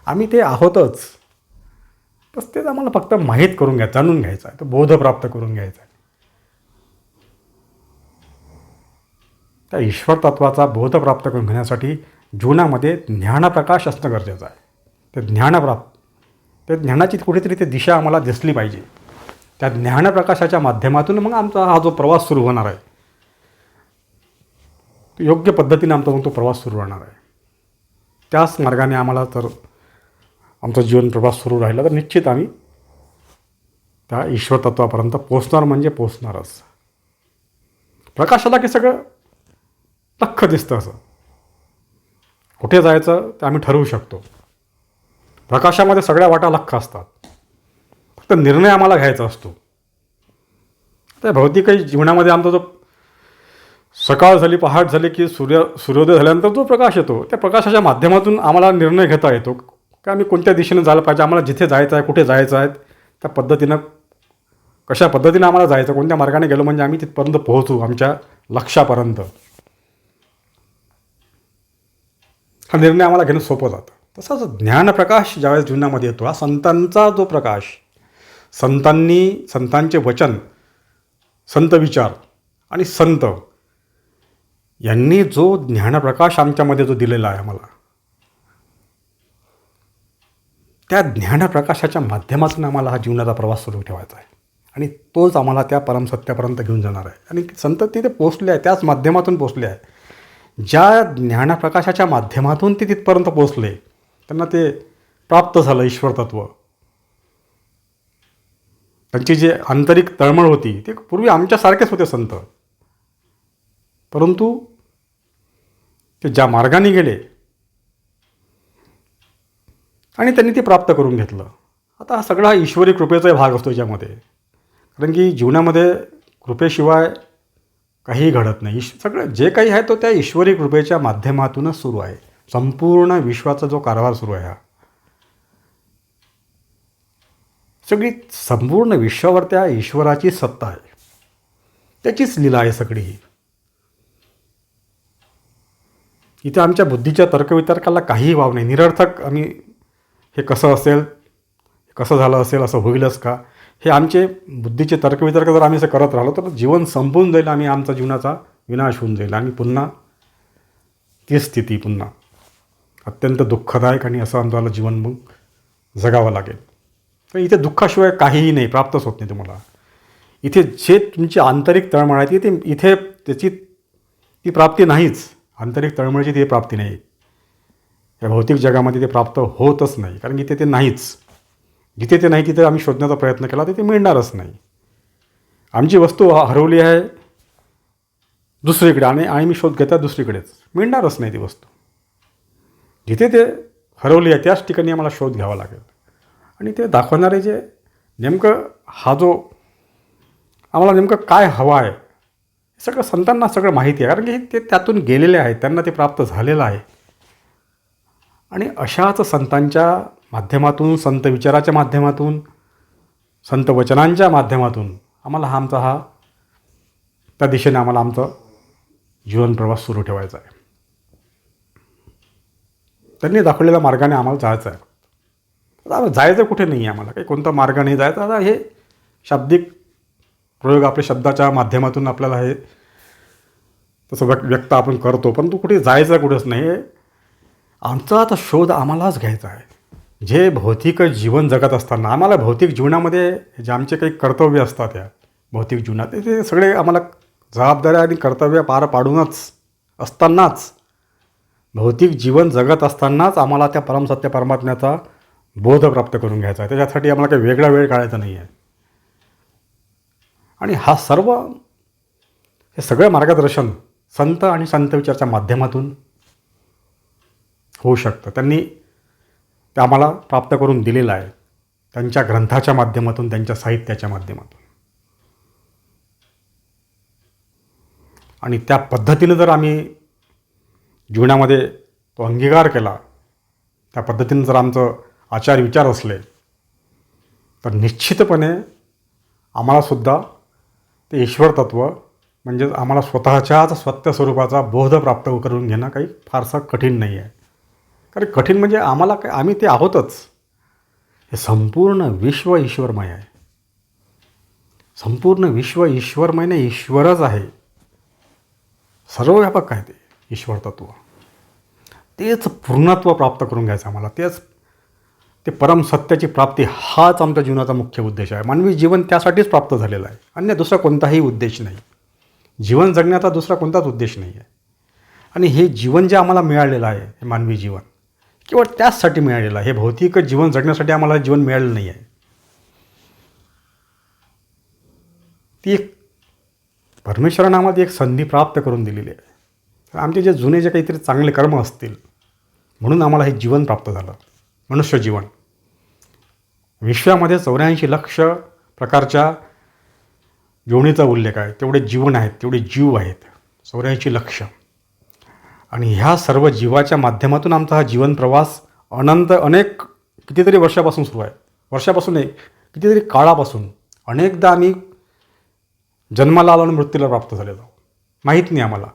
आम्ही ते आहोतच, बस तेच आम्हाला फक्त माहीत करून घ्यायचं, जाणून घ्यायचं आहे, तो बोध प्राप्त करून घ्यायचा आहे. त्या ईश्वर तत्वाचा बोध प्राप्त करून घेण्यासाठी जीवनामध्ये ज्ञानप्रकाश असणं गरजेचं आहे. ते ज्ञानाची कुठेतरी ती दिशा आम्हाला दिसली पाहिजे. त्या ज्ञानप्रकाशाच्या माध्यमातून मग आमचा हा जो प्रवास सुरू होणार आहे, तो योग्य पद्धतीने आमचा मग तो प्रवास सुरू राहणार आहे. त्याच मार्गाने आम्हाला जर आमचा जीवन प्रवास सुरू राहिला तर निश्चित आम्ही त्या ईश्वर तत्वापर्यंत पोचणार म्हणजे पोचणारच. प्रकाशाला की सगळं लख्ख दिसतं असं. कुठे जायचं ते आम्ही ठरवू शकतो. प्रकाशामध्ये सगळ्या वाटा लख्ख असतात. फक्त निर्णय आम्हाला घ्यायचा असतो. त्या भौतिक जीवनामध्ये आमचा जो सकाळ झाली, पहाट झाली की सूर्योदय झाल्यानंतर जो प्रकाश येतो, त्या प्रकाशाच्या माध्यमातून आम्हाला निर्णय घेता येतो की आम्ही कोणत्या दिशेनं जायला पाहिजे, आम्हाला जिथे जायचं आहे, कुठे जायचं आहे, त्या पद्धतीनं कशा पद्धतीनं आम्हाला जायचं, कोणत्या मार्गाने गेलो म्हणजे आम्ही तिथपर्यंत पोहोचू, आमच्या लक्ष्यापर्यंत. हा निर्णय आम्हाला घेणं सोपं जातं. तसंच ज्ञानप्रकाश ज्यावेळेस जीवनामध्ये येतो, हा संतांचा जो प्रकाश, संतांचे वचन, संत विचार आणि संत यांनी जो ज्ञानप्रकाश आमच्यामध्ये जो दिलेला आहे आम्हाला, त्या ज्ञानप्रकाशाच्या माध्यमातून आम्हाला हा जीवनाचा प्रवास सुरू ठेवायचा आहे. आणि तोच आम्हाला त्या परमसत्यापर्यंत घेऊन जाणार आहे. आणि संत तिथे पोचले आहे, त्याच माध्यमातून पोचले आहे. ज्या ज्ञानप्रकाशाच्या माध्यमातून ते तिथपर्यंत पोचले, त्यांना ते प्राप्त झालं ईश्वर तत्व. त्यांची जी आंतरिक तळमळ होती ते पूर्वी आमच्यासारखेच होते संत, परंतु ते ज्या मार्गाने गेले आणि त्यांनी ते प्राप्त करून घेतलं. आता हा सगळा ईश्वरी कृपेचा भाग असतो याच्यामध्ये. कारण की जीवनामध्ये कृपेशिवाय काहीही घडत नाही. सगळं जे काही आहे तो त्या ईश्वरी कृपेच्या माध्यमातूनच सुरू आहे. संपूर्ण विश्वाचा जो कारभार सुरू आहे, हा सगळी संपूर्ण विश्वावर त्या ईश्वराची सत्ता आहे, त्याचीच लीला आहे सगळी ही. इथे आमच्या बुद्धीच्या तर्कवितर्काला काहीही वाव नाही. निरर्थक आम्ही हे कसं असेल, कसं झालं असेल, असं होईलच का, हे आमचे बुद्धीचे तर्कवितर्क जर आम्ही असं करत राहिलो तर जीवन संपून जाईल. आमचा जीवनाचा विनाश होऊन जाईल आणि पुन्हा ती स्थिती पुन्हा अत्यंत दुःखदायक आणि असं आम्हाला जीवन मग जगावं लागेल. तर इथे दुःखाशिवाय काहीही नाही, प्राप्तच होत नाही तुम्हाला. इथे जे तुमची आंतरिक तळमळ आहे ती इथे त्याची ती प्राप्ती नाहीच. आंतरिक तळमळीची ती प्राप्ती नाही. या भौतिक जगामध्ये ते प्राप्त होतच नाही, कारण इथे ते नाहीच. जिथे ते नाही तिथे आम्ही शोधण्याचा प्रयत्न केला तर ते मिळणारच नाही. आमची वस्तू हरवली आहे दुसरीकडे आणि आम्ही शोध घेतात दुसरीकडेच, मिळणारच नाही ती वस्तू. जिथे ते हरवली आहे त्याच ठिकाणी आम्हाला शोध घ्यावा लागेल. आणि ते दाखवणारे जे नेमकं हा जो आम्हाला नेमकं काय हवं आहे, सगळं संतांना सगळं माहिती आहे. कारण की ते त्यातून गेलेले आहेत, त्यांना ते प्राप्त झालेलं आहे. आणि अशाच संतांच्या माध्यमातून, संत विचाराच्या माध्यमातून, संत वचनांच्या माध्यमातून आम्हाला हा त्या दिशेने आम्हाला आमचा जीवन प्रवास सुरू ठेवायचा आहे. त्यांनी दाखवलेल्या मार्गाने आम्हाला जायचं आहे. आता जायचं कुठे नाही आहे आम्हाला, काही कोणता मार्ग नाही जायचा. आता हे शाब्दिक प्रयोग आपल्या शब्दाच्या माध्यमातून आपल्याला हे तसं व्यक्त आपण करतो, परंतु कुठे जायचं कुठंच नाही. आमचा आता शोध आम्हालाच घ्यायचा आहे. जे भौतिक जीवन जगत असताना आम्हाला भौतिक जीवनामध्ये जे आमचे काही कर्तव्य असतात, या भौतिक जीवनात ते सगळे आम्हाला जबाबदाऱ्या आणि कर्तव्य पार पाडूनच असतानाच, भौतिक जीवन जगत असतानाच आम्हाला त्या परमसत्य परमात्म्याचा बोध प्राप्त करून घ्यायचा आहे. त्याच्यासाठी आम्हाला काही वेगळा वेळ काढायचा नाही आहे. आणि हे सगळं मार्गदर्शन संत आणि संत विचाराच्या माध्यमातून होऊ शकतं. त्यांनी ते आम्हाला प्राप्त करून दिलेलं आहे, त्यांच्या ग्रंथाच्या माध्यमातून, त्यांच्या साहित्याच्या माध्यमातून. आणि त्या पद्धतीनं जर आम्ही जीवनामध्ये तो अंगीकार केला, त्या पद्धतीनं जर आमचं आचार विचार असले, तर निश्चितपणे आम्हालासुद्धा ते ईश्वर तत्व म्हणजे आम्हाला स्वतःच्याच सत्य स्वरूपाचा बोध प्राप्त करून घेणं काही फारसं कठीण नाही आहे. कारण कठीण म्हणजे आम्हाला काय, आम्ही ते आहोतच. हे संपूर्ण विश्व ईश्वरमय आहे. संपूर्ण विश्व ईश्वरमय नाही, ईश्वरच आहे. सर्वव्यापक आहे ते ईश्वर तत्व. तेच पूर्णत्व प्राप्त करून घ्यायचं आम्हाला. ते परम सत्याची प्राप्ती हाच आमच्या जीवनाचा मुख्य उद्देश आहे. मानवी जीवन त्यासाठीच प्राप्त झालेलं आहे, अन्य दुसरा कोणताही उद्देश नाही. जीवन जगण्याचा दुसरा कोणताच उद्देश नाही आहे. आणि हे जीवन जे आम्हाला मिळालेलं आहे, हे मानवी जीवन केवळ त्याचसाठी मिळालेलं आहे. हे भौतिक जीवन जगण्यासाठी आम्हाला जीवन मिळालेलं नाही आहे. ती एक परमेश्वरानं आम्हाला ती एक संधी प्राप्त करून दिलेली आहे. तर आमचे जे जुने जे काहीतरी चांगले कर्म असतील म्हणून आम्हाला हे जीवन प्राप्त झालं, मनुष्य जीवन. विश्वामध्ये 84 लक्ष प्रकारच्या योनीचा उल्लेख आहे. तेवढे जीवन आहेत, तेवढे जीव आहेत, 84 लक्ष. आणि ह्या सर्व जीवाच्या माध्यमातून आमचा हा जीवन प्रवास अनेक कितीतरी वर्षापासून सुरू आहे. वर्षापासून नाही, कितीतरी काळापासून. अनेकदा आम्ही जन्माला आलो आणि मृत्यूला प्राप्त झालेलो, माहीत नाही आम्हाला.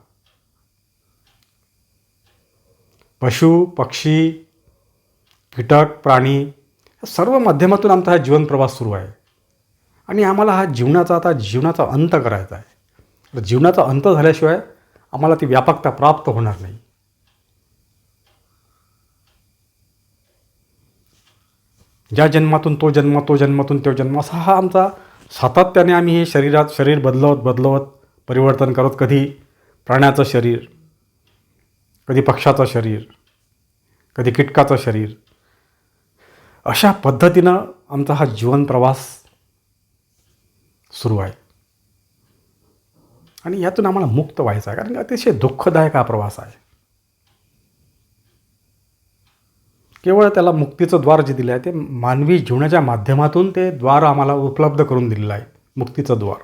पशु, पक्षी, कीटक, प्राणी या सर्व माध्यमातून आमचा हा जीवन प्रवास सुरू आहे. आणि आम्हाला हा जीवनाचा अंत करायचा आहे. जीवनाचा अंत झाल्याशिवाय आम्हाला ती व्यापकता प्राप्त होणार नाही. ज्या जन्मातून तो जन्म, तो जन्मातून तो जन्म, असा हा आमचा सातत्याने आम्ही हे शरीर बदलवत परिवर्तन करत, कधी प्राण्याचं शरीर, कधी पक्षाचं शरीर, कधी कीटकाचं शरीर, अशा पद्धतीनं आमचा हा जीवन प्रवास सुरू आहे. आणि यातून आम्हाला मुक्त व्हायचं आहे, कारण अतिशय दुःखदायक हा प्रवास आहे. केवळ त्याला मुक्तीचं द्वार जे दिलं आहे ते मानवी जीवनाच्या माध्यमातून ते द्वार आम्हाला उपलब्ध करून दिलेलं आहे. मुक्तीचं द्वार,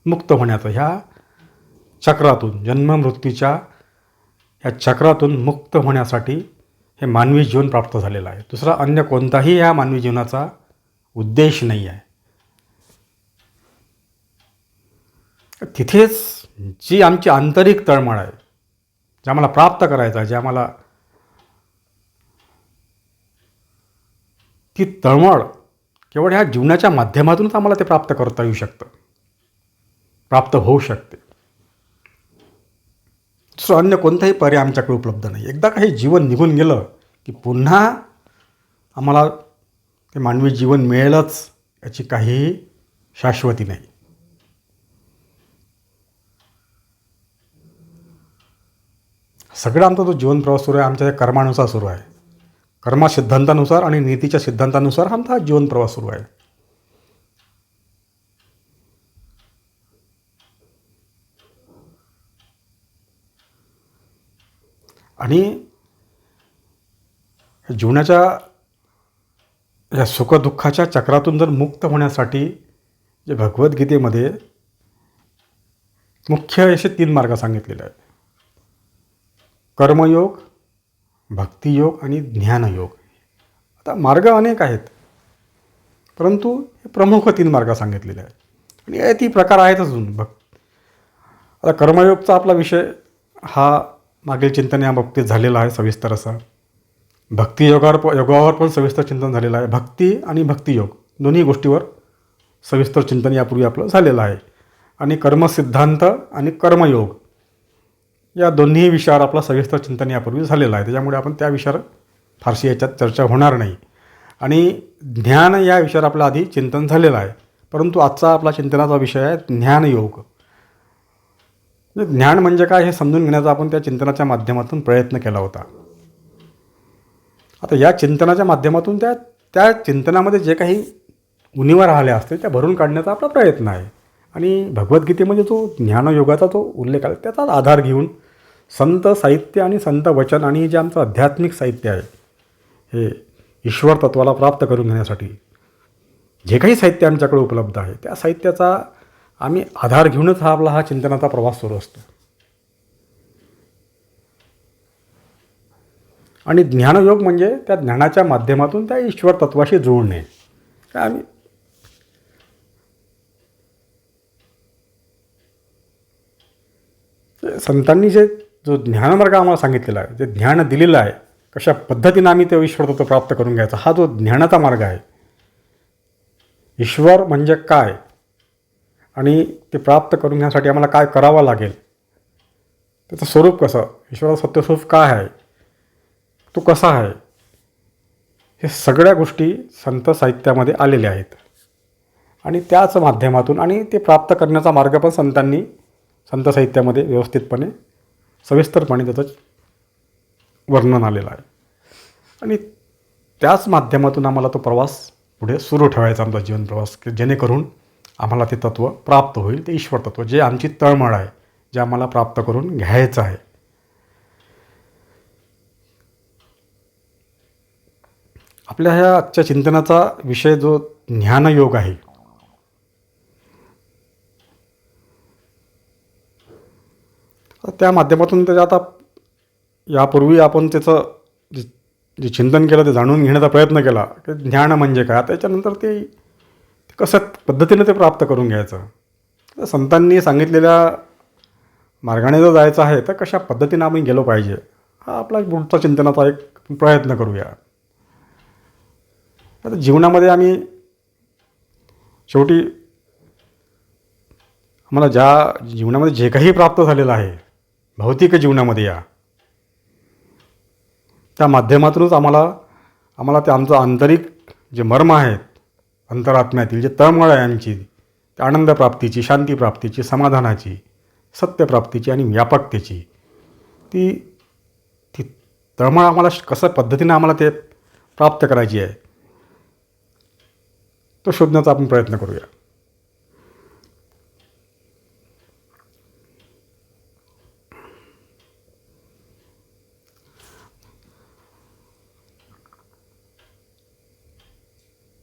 मुक्त होण्याचं, ह्या चक्रातून, जन्ममृत्यूच्या ह्या चक्रातून मुक्त होण्यासाठी हे मानवी जीवन प्राप्त झालेलं आहे. दुसरा अन्य कोणताही या मानवी जीवनाचा उद्देश नाही आहे. तिथेच जी आमची आंतरिक तळमळ आहे, जे आम्हाला प्राप्त करायचं आहे, जे आम्हाला ती तळमळ केवळ ह्या जीवनाच्या माध्यमातूनच आम्हाला ते प्राप्त करता येऊ शकतं, प्राप्त होऊ शकते. दुसरं अन्य कोणताही पर्याय आमच्याकडे उपलब्ध नाही. एकदा काही जीवन निघून गेलं की पुन्हा आम्हाला ते मानवी जीवन मिळेलच याची काहीही शाश्वती नाही. सगळा आमचा जो जीवन प्रवास सुरू आहे आमच्या कर्मानुसार सुरू आहे. कर्म सिद्धांतानुसार आणि नीतीच्या सिद्धांतानुसार आमचा जीवन प्रवास सुरू आहे. आणि जीवनाच्या या सुखदुःखाच्या चक्रातून जर मुक्त होण्यासाठी जे भगवद्गीतेमध्ये मुख्य असे 3 मार्ग सांगितलेले आहेत: कर्मयोग, भक्तियोग आणि ज्ञानयोग. आता मार्ग अनेक आहेत, परंतु हे प्रमुख 3 मार्ग सांगितलेले आहेत. आणि हे 3 प्रकार आहेतच अजून. आता कर्मयोगचा आपला विषय हा मागील चिंतन या बाबतीत झालेला आहे सविस्तर असा. योगावर पण सविस्तर चिंतन झालेलं आहे. भक्ती आणि भक्तियोग दोन्ही गोष्टीवर सविस्तर चिंतन यापूर्वी आपलं झालेलं आहे. आणि कर्मसिद्धांत आणि कर्मयोग या दोन्ही विषयावर आपला सविस्तर चिंतन यापूर्वी झालेलं आहे. त्याच्यामुळे आपण त्या विषयावर फारशी याच्यात चर्चा होणार नाही. आणि ज्ञान या विषयावर आपलं आधी चिंतन झालेलं आहे, परंतु आजचा आपला चिंतनाचा विषय आहे ज्ञानयोग. ज्ञान म्हणजे काय हे समजून घेण्याचा आपण त्या चिंतनाच्या माध्यमातून प्रयत्न केला होता. आता या चिंतनाच्या माध्यमातून त्या चिंतनामध्ये जे काही उणिवा राहिल्या असते त्या भरून काढण्याचा आपला प्रयत्न आहे. आणि भगवद्गीतेमध्ये जो ज्ञानयोगाचा जो उल्लेख आहे त्याचाच आधार घेऊन संत साहित्य आणि संत वचन आणि जे आमचं आध्यात्मिक साहित्य आहे, हे ईश्वर तत्वाला प्राप्त करून घेण्यासाठी जे काही साहित्य आमच्याकडे उपलब्ध आहे त्या साहित्याचा आम्ही आधार घेऊनच हा चिंतनाचा प्रवास सुरू असतो. आणि ज्ञानयोग म्हणजे त्या ज्ञानाच्या माध्यमातून त्या ईश्वर तत्वाशी जोडणे. काय आम्ही संतांनी जो ज्ञानमार्ग आम्हाला सांगितलेला आहे, जे ज्ञान दिलेलं आहे, कशा पद्धतीनं आम्ही ते ईश्वर तत्व प्राप्त करून घ्यायचा, हा जो ज्ञानाचा मार्ग आहे. ईश्वर म्हणजे काय आणि ते प्राप्त करून घेण्यासाठी आम्हाला काय करावं लागेल, त्याचं स्वरूप कसं, ईश्वराचं सत्यस्वरूप काय आहे, तो कसा आहे, हे सगळ्या गोष्टी संत साहित्यामध्ये आलेल्या आहेत. आणि त्याच माध्यमातून आणि ते प्राप्त करण्याचा मार्ग पण संत साहित्यामध्ये व्यवस्थितपणे सविस्तरपणे त्याचं वर्णन आलेलं आहे. आणि त्याच माध्यमातून आम्हाला तो प्रवास पुढे सुरू ठेवायचा, आमचा जीवन प्रवास, की जेणेकरून आम्हाला ते तत्त्व प्राप्त होईल, ते ईश्वर तत्त्व जे आमची तळमळ आहे, जे आम्हाला प्राप्त करून घ्यायचं आहे. आपल्या ह्या आजच्या चिंतनाचा विषय जो ज्ञानयोग आहे, त्या माध्यमातून त्याच्या आता यापूर्वी आपण त्याचं जे जे चिंतन केलं ते जाणून घेण्याचा प्रयत्न केला की ज्ञान म्हणजे काय, त्याच्यानंतर ते कसं पद्धतीने ते प्राप्त करून घ्यायचं. तर संतांनी सांगितलेल्या मार्गाने जर जायचं आहे तर कशा पद्धतीनं आम्ही गेलो पाहिजे, हा आपला पुढचा चिंतनाचा एक प्रयत्न करूया. आता जीवनामध्ये आम्ही शेवटी आम्हाला ज्या जीवनामध्ये जे काही प्राप्त झालेलं आहे भौतिक जीवनामध्ये, त्या माध्यमातूनच आम्हाला ते आमचं आंतरिक जे मर्म आहेत, अंतरात्म्यातील जे तळमळ आहे आमची, त्या आनंदप्राप्तीची, शांतीप्राप्तीची, समाधानाची, सत्यप्राप्तीची आणि व्यापकतेची, ती ती तळमळ आम्हाला कसं पद्धतीनं आम्हाला ते प्राप्त करायची आहे, तो शोधण्याचा आपण प्रयत्न करूया.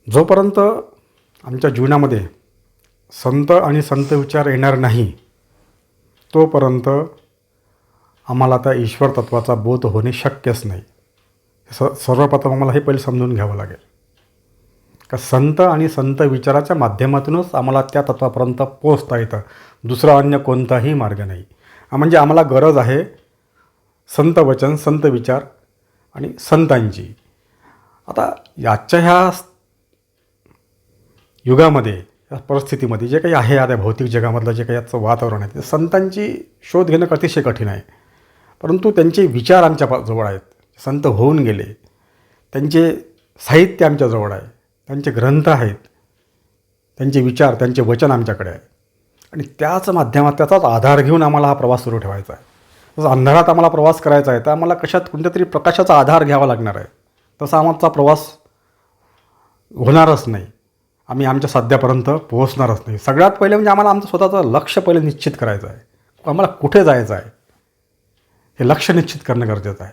जोपर्यंत आमच्या जीवनामध्ये संत आणि संत विचार येणार नाही, तोपर्यंत आम्हाला त्या ईश्वर तत्त्वाचा बोध होणे शक्यच नाही. सर्वप्रथम आम्हाला हे पहिले समजून घ्यावं लागेल का संत आणि संत विचाराच्या माध्यमातूनच आम्हाला त्या तत्त्वापर्यंत पोचता येतं, दुसरा अन्य कोणताही मार्ग नाही. म्हणजे आम्हाला गरज आहे संत वचन, संत विचार आणि संतांची. आता याच्या ह्या युगामध्ये, या परिस्थितीमध्ये जे काही आहे, आता भौतिक जगामधलं जे काही याचं वातावरण आहे, ते संतांची शोध घेणं अतिशय कठीण आहे. परंतु त्यांचे विचार आमच्या जवळ आहेत, संत होऊन गेले, त्यांचे साहित्य आमच्याजवळ आहे, त्यांचे ग्रंथ आहेत, त्यांचे विचार, त्यांचे वचन आमच्याकडे आहे. आणि त्याच माध्यमात त्याचाच आधार घेऊन आम्हाला हा प्रवास सुरू ठेवायचा आहे. जसं अंधारात आम्हाला प्रवास करायचा आहे तर आम्हाला कोणत्या तरी प्रकाशाचा आधार घ्यावा लागणार आहे. तसा आमचा प्रवास होणारच नाही, आम्ही आमच्या साध्यापर्यंत पोहोचणारच नाही. सगळ्यात पहिले म्हणजे आम्हाला आमचं स्वतःचं लक्ष पहिले निश्चित करायचं आहे. आम्हाला कुठे जायचं आहे हे लक्ष निश्चित करणं गरजेचं आहे.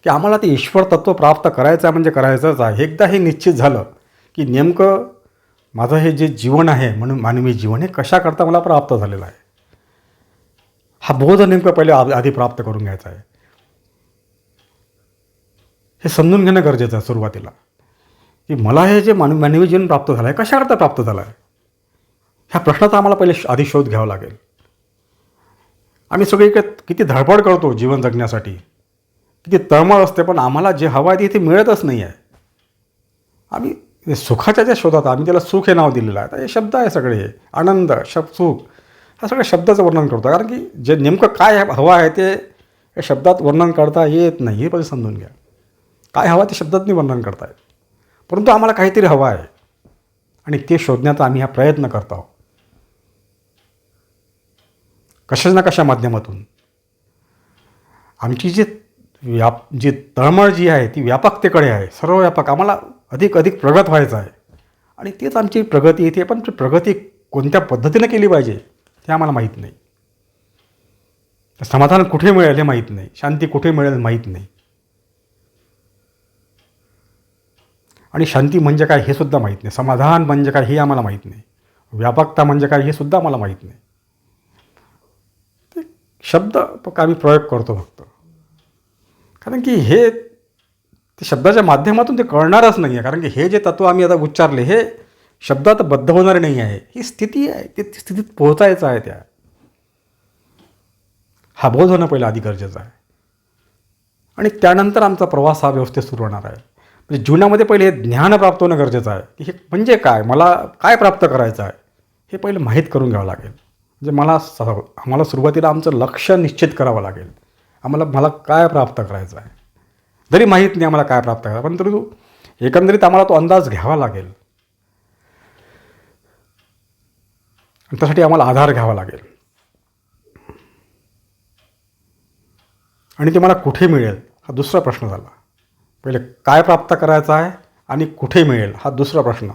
की आम्हाला ते ईश्वर तत्त्व प्राप्त करायचं आहे म्हणजे करायचंच आहे. एकदा हे निश्चित झालं की नेमकं माझं हे जे जीवन आहे, म्हणून मानवी जीवन, हे कशाकरता मला प्राप्त झालेलं आहे, हा बोध नेमकं पहिले आधी प्राप्त करून घ्यायचा आहे. हे समजून घेणं गरजेचं आहे सुरुवातीला की मला हे जे मानवी जीवन प्राप्त झालं आहे कशाकरता प्राप्त झालं आहे, ह्या प्रश्नाचा आम्हाला पहिले आधी शोध घ्यावा लागेल. आम्ही सगळे किती धडपड करतो जीवन जगण्यासाठी, किती तळमळ असते, पण आम्हाला जे हवं आहे ते मिळतच नाही आहे. आम्ही सुखाच्या ज्या शोधात, आम्ही त्याला सुख हे नाव दिलेलं आहे. तर हे शब्द आहे सगळे, हे आनंद, सुख, हा सगळ्या शब्दाचं वर्णन करतो. कारण की जे नेमकं काय हवं आहे ते या शब्दात वर्णन करता येत नाही. हे पहिले समजून घ्या. काय हवं ते शब्दात नाही वर्णन करता येत, परंतु आम्हाला काहीतरी हवं आहे आणि ते शोधण्याचा आम्ही हा प्रयत्न करत आहोत. कशा ना कशा माध्यमातून आमची जी तळमळ जी आहे ती व्यापकतेकडे आहे, सर्वव्यापक. आम्हाला अधिक प्रगत व्हायचं आहे आणि तेच आमची प्रगती येते. पण प्रगती कोणत्या पद्धतीनं केली पाहिजे हे आम्हाला माहीत नाही. समाधान कुठे मिळेल हे माहीत नाही, शांती कुठे मिळेल माहीत नाही, आणि शांती म्हणजे काय हे सुद्धा माहीत नाही, समाधान म्हणजे काय हे आम्हाला माहीत नाही, व्यापकता म्हणजे काय हे सुद्धा आम्हाला माहीत नाही. ते शब्द आम्ही प्रयोग करतो फक्त, कारण की हे ते शब्दाच्या माध्यमातून ते कळणारच नाही आहे. कारण की हे जे तत्त्व आम्ही आता उच्चारले हे शब्दात बद्ध होणारे नाही आहे. ही स्थिती आहे, ते स्थितीत पोहोचायचं आहे. हा बोध होणं पहिलं आधी गरजेचं आहे आणि त्यानंतर आमचा प्रवास हा व्यवस्थित सुरू होणार आहे. म्हणजे जीवनामध्ये पहिले हे ज्ञान प्राप्त होणं गरजेचं आहे की हे म्हणजे काय, मला काय प्राप्त करायचं आहे हे पहिलं माहीत करून घ्यावं लागेल. म्हणजे आम्हाला सुरुवातीला आमचं लक्ष निश्चित करावं लागेल. मला काय प्राप्त करायचं आहे, जरी माहीत नाही आम्हाला काय प्राप्त करायचं, पण तरी एकंदरीत आम्हाला तो अंदाज घ्यावा लागेल आणि त्यासाठी आम्हाला आधार घ्यावा लागेल. आणि ते मला कुठे मिळेल हा दुसरा प्रश्न झाला. पहिले काय प्राप्त करायचं आहे आणि कुठे मिळेल हा दुसरा प्रश्न,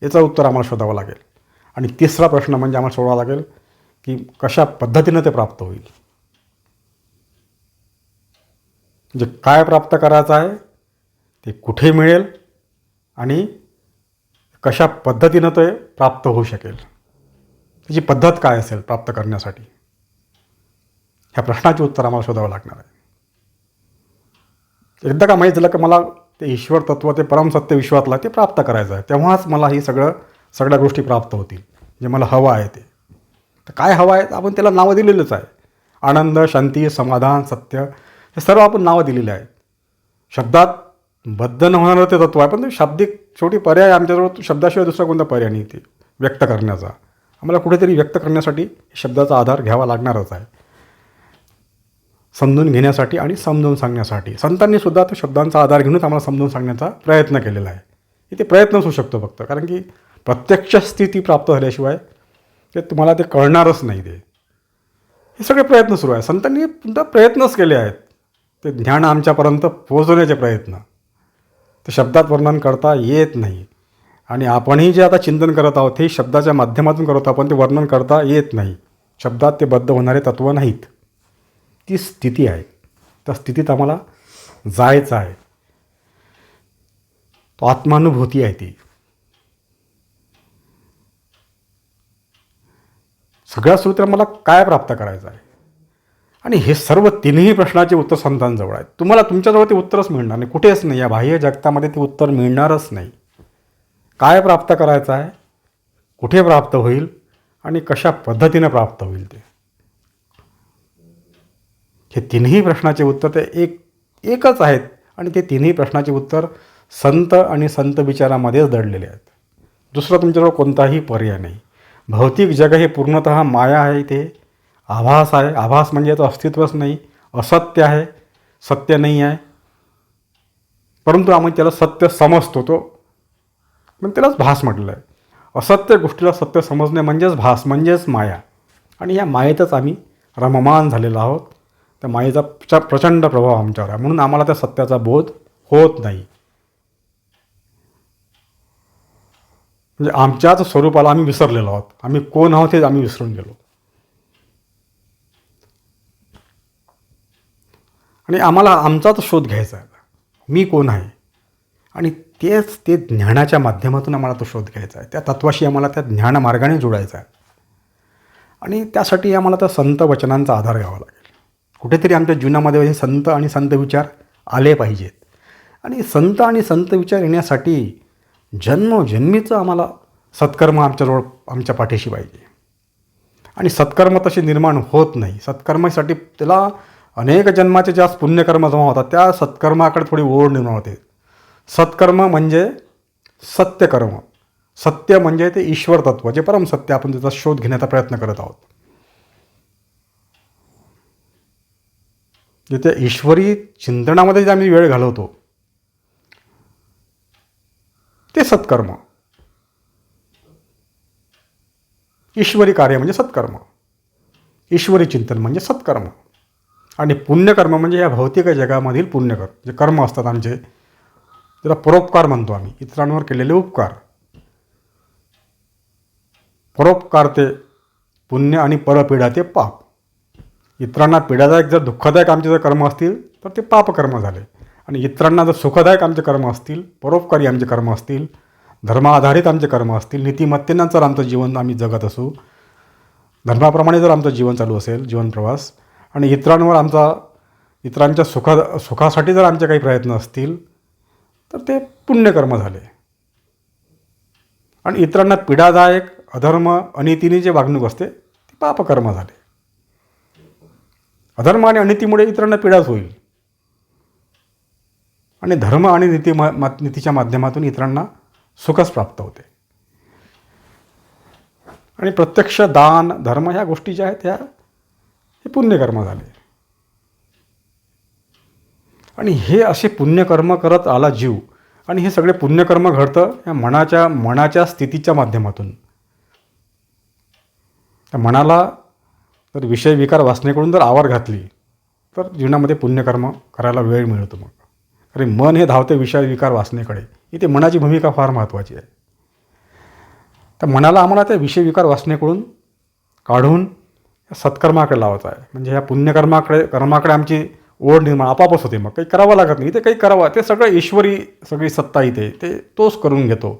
याचं उत्तर आम्हाला शोधावं लागेल. आणि तिसरा प्रश्न म्हणजे आम्हाला सोडावा लागेल की कशा पद्धतीनं ते प्राप्त होईल. म्हणजे काय प्राप्त करायचं आहे, ते कुठे मिळेल आणि कशा पद्धतीनं ते प्राप्त होऊ शकेल, त्याची पद्धत काय असेल प्राप्त करण्यासाठी, ह्या प्रश्नाचे उत्तर आम्हाला शोधावं लागणार आहे. एकदा का माहीत झालं की मला ते ईश्वर तत्व, ते परमसत्य विश्वातला ते प्राप्त करायचं आहे, तेव्हाच मला ही सगळ्या गोष्टी प्राप्त होतील जे मला हवं आहे ते. तर काय हवं आहे आपण त्याला नावं दिलेलंच आहे. आनंद, शांती, समाधान, सत्य, हे सर्व आपण नावं दिलेली आहेत. शब्दात बद्ध न होणारं ते तत्व आहे, पण ते शाब्दिक शेवटी पर्याय आमच्याजवळ शब्दाशिवाय दुसरा कोणता पर्याय नाही ते व्यक्त करण्याचा. आम्हाला कुठेतरी व्यक्त करण्यासाठी शब्दाचा आधार घ्यावा लागणारच आहे, समजून घेण्यासाठी आणि समजावून सांगण्यासाठी. संतांनीसुद्धा त्या शब्दांचा आधार घेऊनच आम्हाला समजून सांगण्याचा प्रयत्न केलेला आहे. इथे प्रयत्नच होऊ शकतो फक्त, कारण की प्रत्यक्ष स्थिती प्राप्त झाल्याशिवाय ते तुम्हाला ते कळणारच नाही. हे सगळे प्रयत्न सुरू आहे. संतांनी सुद्धा प्रयत्नच केले आहेत, ते ज्ञान आमच्यापर्यंत पोहोचवण्याचे प्रयत्न. ते शब्दात वर्णन करता येत नाही. आणि आपणही जे आता चिंतन करत आहोत हे शब्दाच्या माध्यमातून करत आहोत, पण ते वर्णन करता येत नाही. शब्दात ते बद्ध होणारे तत्व नाहीत. ती स्थिती आहे. त्या स्थितीत आम्हाला जायचं आहे. तो आत्मानुभूती आहे ती. सगळ्यात सुरू तर मला काय प्राप्त करायचं आहे, आणि हे सर्व तिन्ही प्रश्नाचे उत्तर संतांजवळ आहेत. तुम्हाला तुमच्याजवळ ते उत्तरच मिळणार नाही, कुठेच नाही. या बाह्य जगतामध्ये ते उत्तर मिळणारच नाही. काय प्राप्त करायचं आहे, कुठे प्राप्त होईल आणि कशा पद्धतीनं प्राप्त होईल, ते हे तिन्ही प्रश्नाचे उत्तर ते एकच आहेत. आणि ते तिन्ही प्रश्नाचे उत्तर संत आणि संत विचारामध्येच दडलेले आहेत. दुसरा तुमच्याजवळ कोणताही पर्याय नाही. भौतिक जग हे पूर्णतः माया आहे, ते आभास आहे. आभास म्हणजे याचं अस्तित्वच नाही, असत्य आहे, सत्य नाही आहे. परंतु आम्ही त्याला सत्य समजतो, तो पण त्यालाच भास म्हटलं आहे. असत्य गोष्टीला सत्य समजणे म्हणजेच भास, म्हणजेच माया. आणि या मायेतच आम्ही रममान झालेलो आहोत. त्या मायेचा प्रचंड प्रभाव आमच्यावर आहे, म्हणून आम्हाला त्या सत्याचा बोध होत नाही. म्हणजे आमच्याच स्वरूपाला आम्ही विसरलेलो आहोत. आम्ही कोण आहोत हे आम्ही विसरून गेलो. आणि आम्हाला आमचाच शोध घ्यायचा आहे, मी कोण आहे. आणि तेच ते ज्ञानाच्या माध्यमातून आम्हाला तो शोध घ्यायचा आहे. त्या तत्वाशी आम्हाला त्या ज्ञानमार्गाने जोडायचं आहे. आणि त्यासाठी आम्हाला त्या संत वचनांचा आधार घ्यावा लागेल. कुठेतरी आमच्या जीवनामध्ये हे संत आणि संत विचार आले पाहिजेत. आणि संत आणि संत विचार येण्यासाठी जन्मोजन्मीचं आम्हाला सत्कर्म आमच्याजवळ, आमच्या पाठीशी पाहिजे. आणि सत्कर्म तसे निर्माण होत नाही. सत्कर्मासाठी त्याला अनेक जन्माचे ज्या पुण्यकर्म जमा होतात, त्या सत्कर्माकडे थोडी ओढ निर्माण होते. सत्कर्म म्हणजे सत्यकर्म. सत्य म्हणजे ते ईश्वर तत्व, जे परम सत्य, आपण त्याचा शोध घेण्याचा प्रयत्न करत आहोत. जे त्या ईश्वरी चिंतनामध्ये जे आम्ही वेळ घालवतो, ते सत्कर्म. ईश्वरी कार्य म्हणजे सत्कर्म, ईश्वरी चिंतन म्हणजे सत्कर्म. आणि पुण्यकर्म म्हणजे या भौतिक जगामधील पुण्यकर्म, जे कर्म असतात आमचे, त्याला परोपकार म्हणतो आम्ही, इतरांवर केलेले उपकार. परोपकार ते पुण्य आणि परपीडा ते पाप. इतरांना पीडादायक जर दुःखदायक आमचे जर कर्म असतील तर ते पापकर्म झाले. आणि इतरांना जर सुखदायक आमचे कर्म असतील, परोपकारी आमचे कर्म असतील, धर्माधारित आमचे कर्म असतील, नीतिमत्तेनं जर आमचं जीवन आम्ही जगत असू, धर्माप्रमाणे जर आमचं जीवन चालू असेल, जीवनप्रवास, आणि इतरांच्या सुखासाठी जर आमचे काही प्रयत्न असतील, तर ते पुण्यकर्म झाले. आणि इतरांना पीडादायक, अधर्म, अनितीने जे वागणूक असते, ते पापकर्म झाले. अधर्म आणि अनितीमुळे इतरांना पीडाच होईल. आणि धर्म आणि नीतीच्या माध्यमातून इतरांना सुखच प्राप्त होते. आणि प्रत्यक्ष दान, धर्म ह्या गोष्टी ज्या आहेत, हे पुण्यकर्म झाले. आणि हे असे पुण्यकर्म करत आला जीव. आणि हे सगळे पुण्यकर्म घडतं या मनाच्या स्थितीच्या माध्यमातून. त्या मनाला जर विषय विकार वासनेकडून जर आवर घातली, तर जीवनामध्ये पुण्यकर्म करायला वेळ मिळतो. मग अरे मन हे धावते विषय विकार वासनेकडे. इथे मनाची भूमिका फार महत्त्वाची आहे. त्या मनाला आम्हाला त्या विषयविकार वासनेकडून काढून सत्कर्माकडे लावायचं आहे. म्हणजे ह्या कर्माकडे आमची ओढ निर्माण आपापच होते. मग काही करावं लागत नाही. इथे काही करावं, ते सगळं ईश्वरी सगळी सत्ता इथे ते तोच करून घेतो.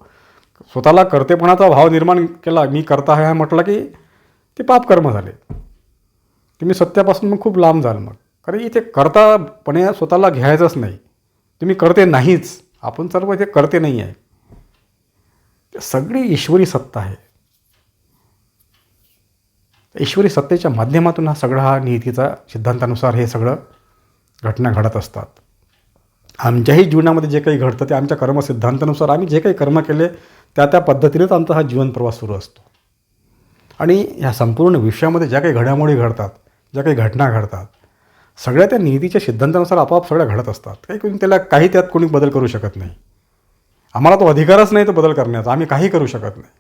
स्वतःला कर्तेपणाचा भाव निर्माण केला, मी करता आहे म्हटलं की ते पापकर्म झाले. तुम्ही सत्यापासून मग खूप लांब जाल. मग कारण इथे कर्तापणे स्वतःला घ्यायचंच नाही. तुम्ही करते नाहीच, आपण सर्व इथे करते नाही आहे. सगळी ईश्वरी सत्ता आहे. ईश्वरी सत्तेच्या माध्यमातून हा नियतीचा सिद्धांतानुसार हे सगळं घटना घडत असतात. आमच्याही जीवनामध्ये जे काही घडतं ते आमच्या कर्मसिद्धांतानुसार आम्ही जे काही कर्म केले त्या पद्धतीनेच आमचा हा जीवन प्रवास सुरू असतो. आणि ह्या संपूर्ण विश्वामध्ये ज्या काही घडामोडी घडतात, ज्या काही घटना घडतात, सगळ्या त्या नियतीच्या सिद्धांतानुसार आपोआप सगळ्या घडत असतात. काही त्यात कोणी बदल करू शकत नाही. आम्हाला तो अधिकारच नाही तो बदल करण्याचा. आम्ही काही करू शकत नाही.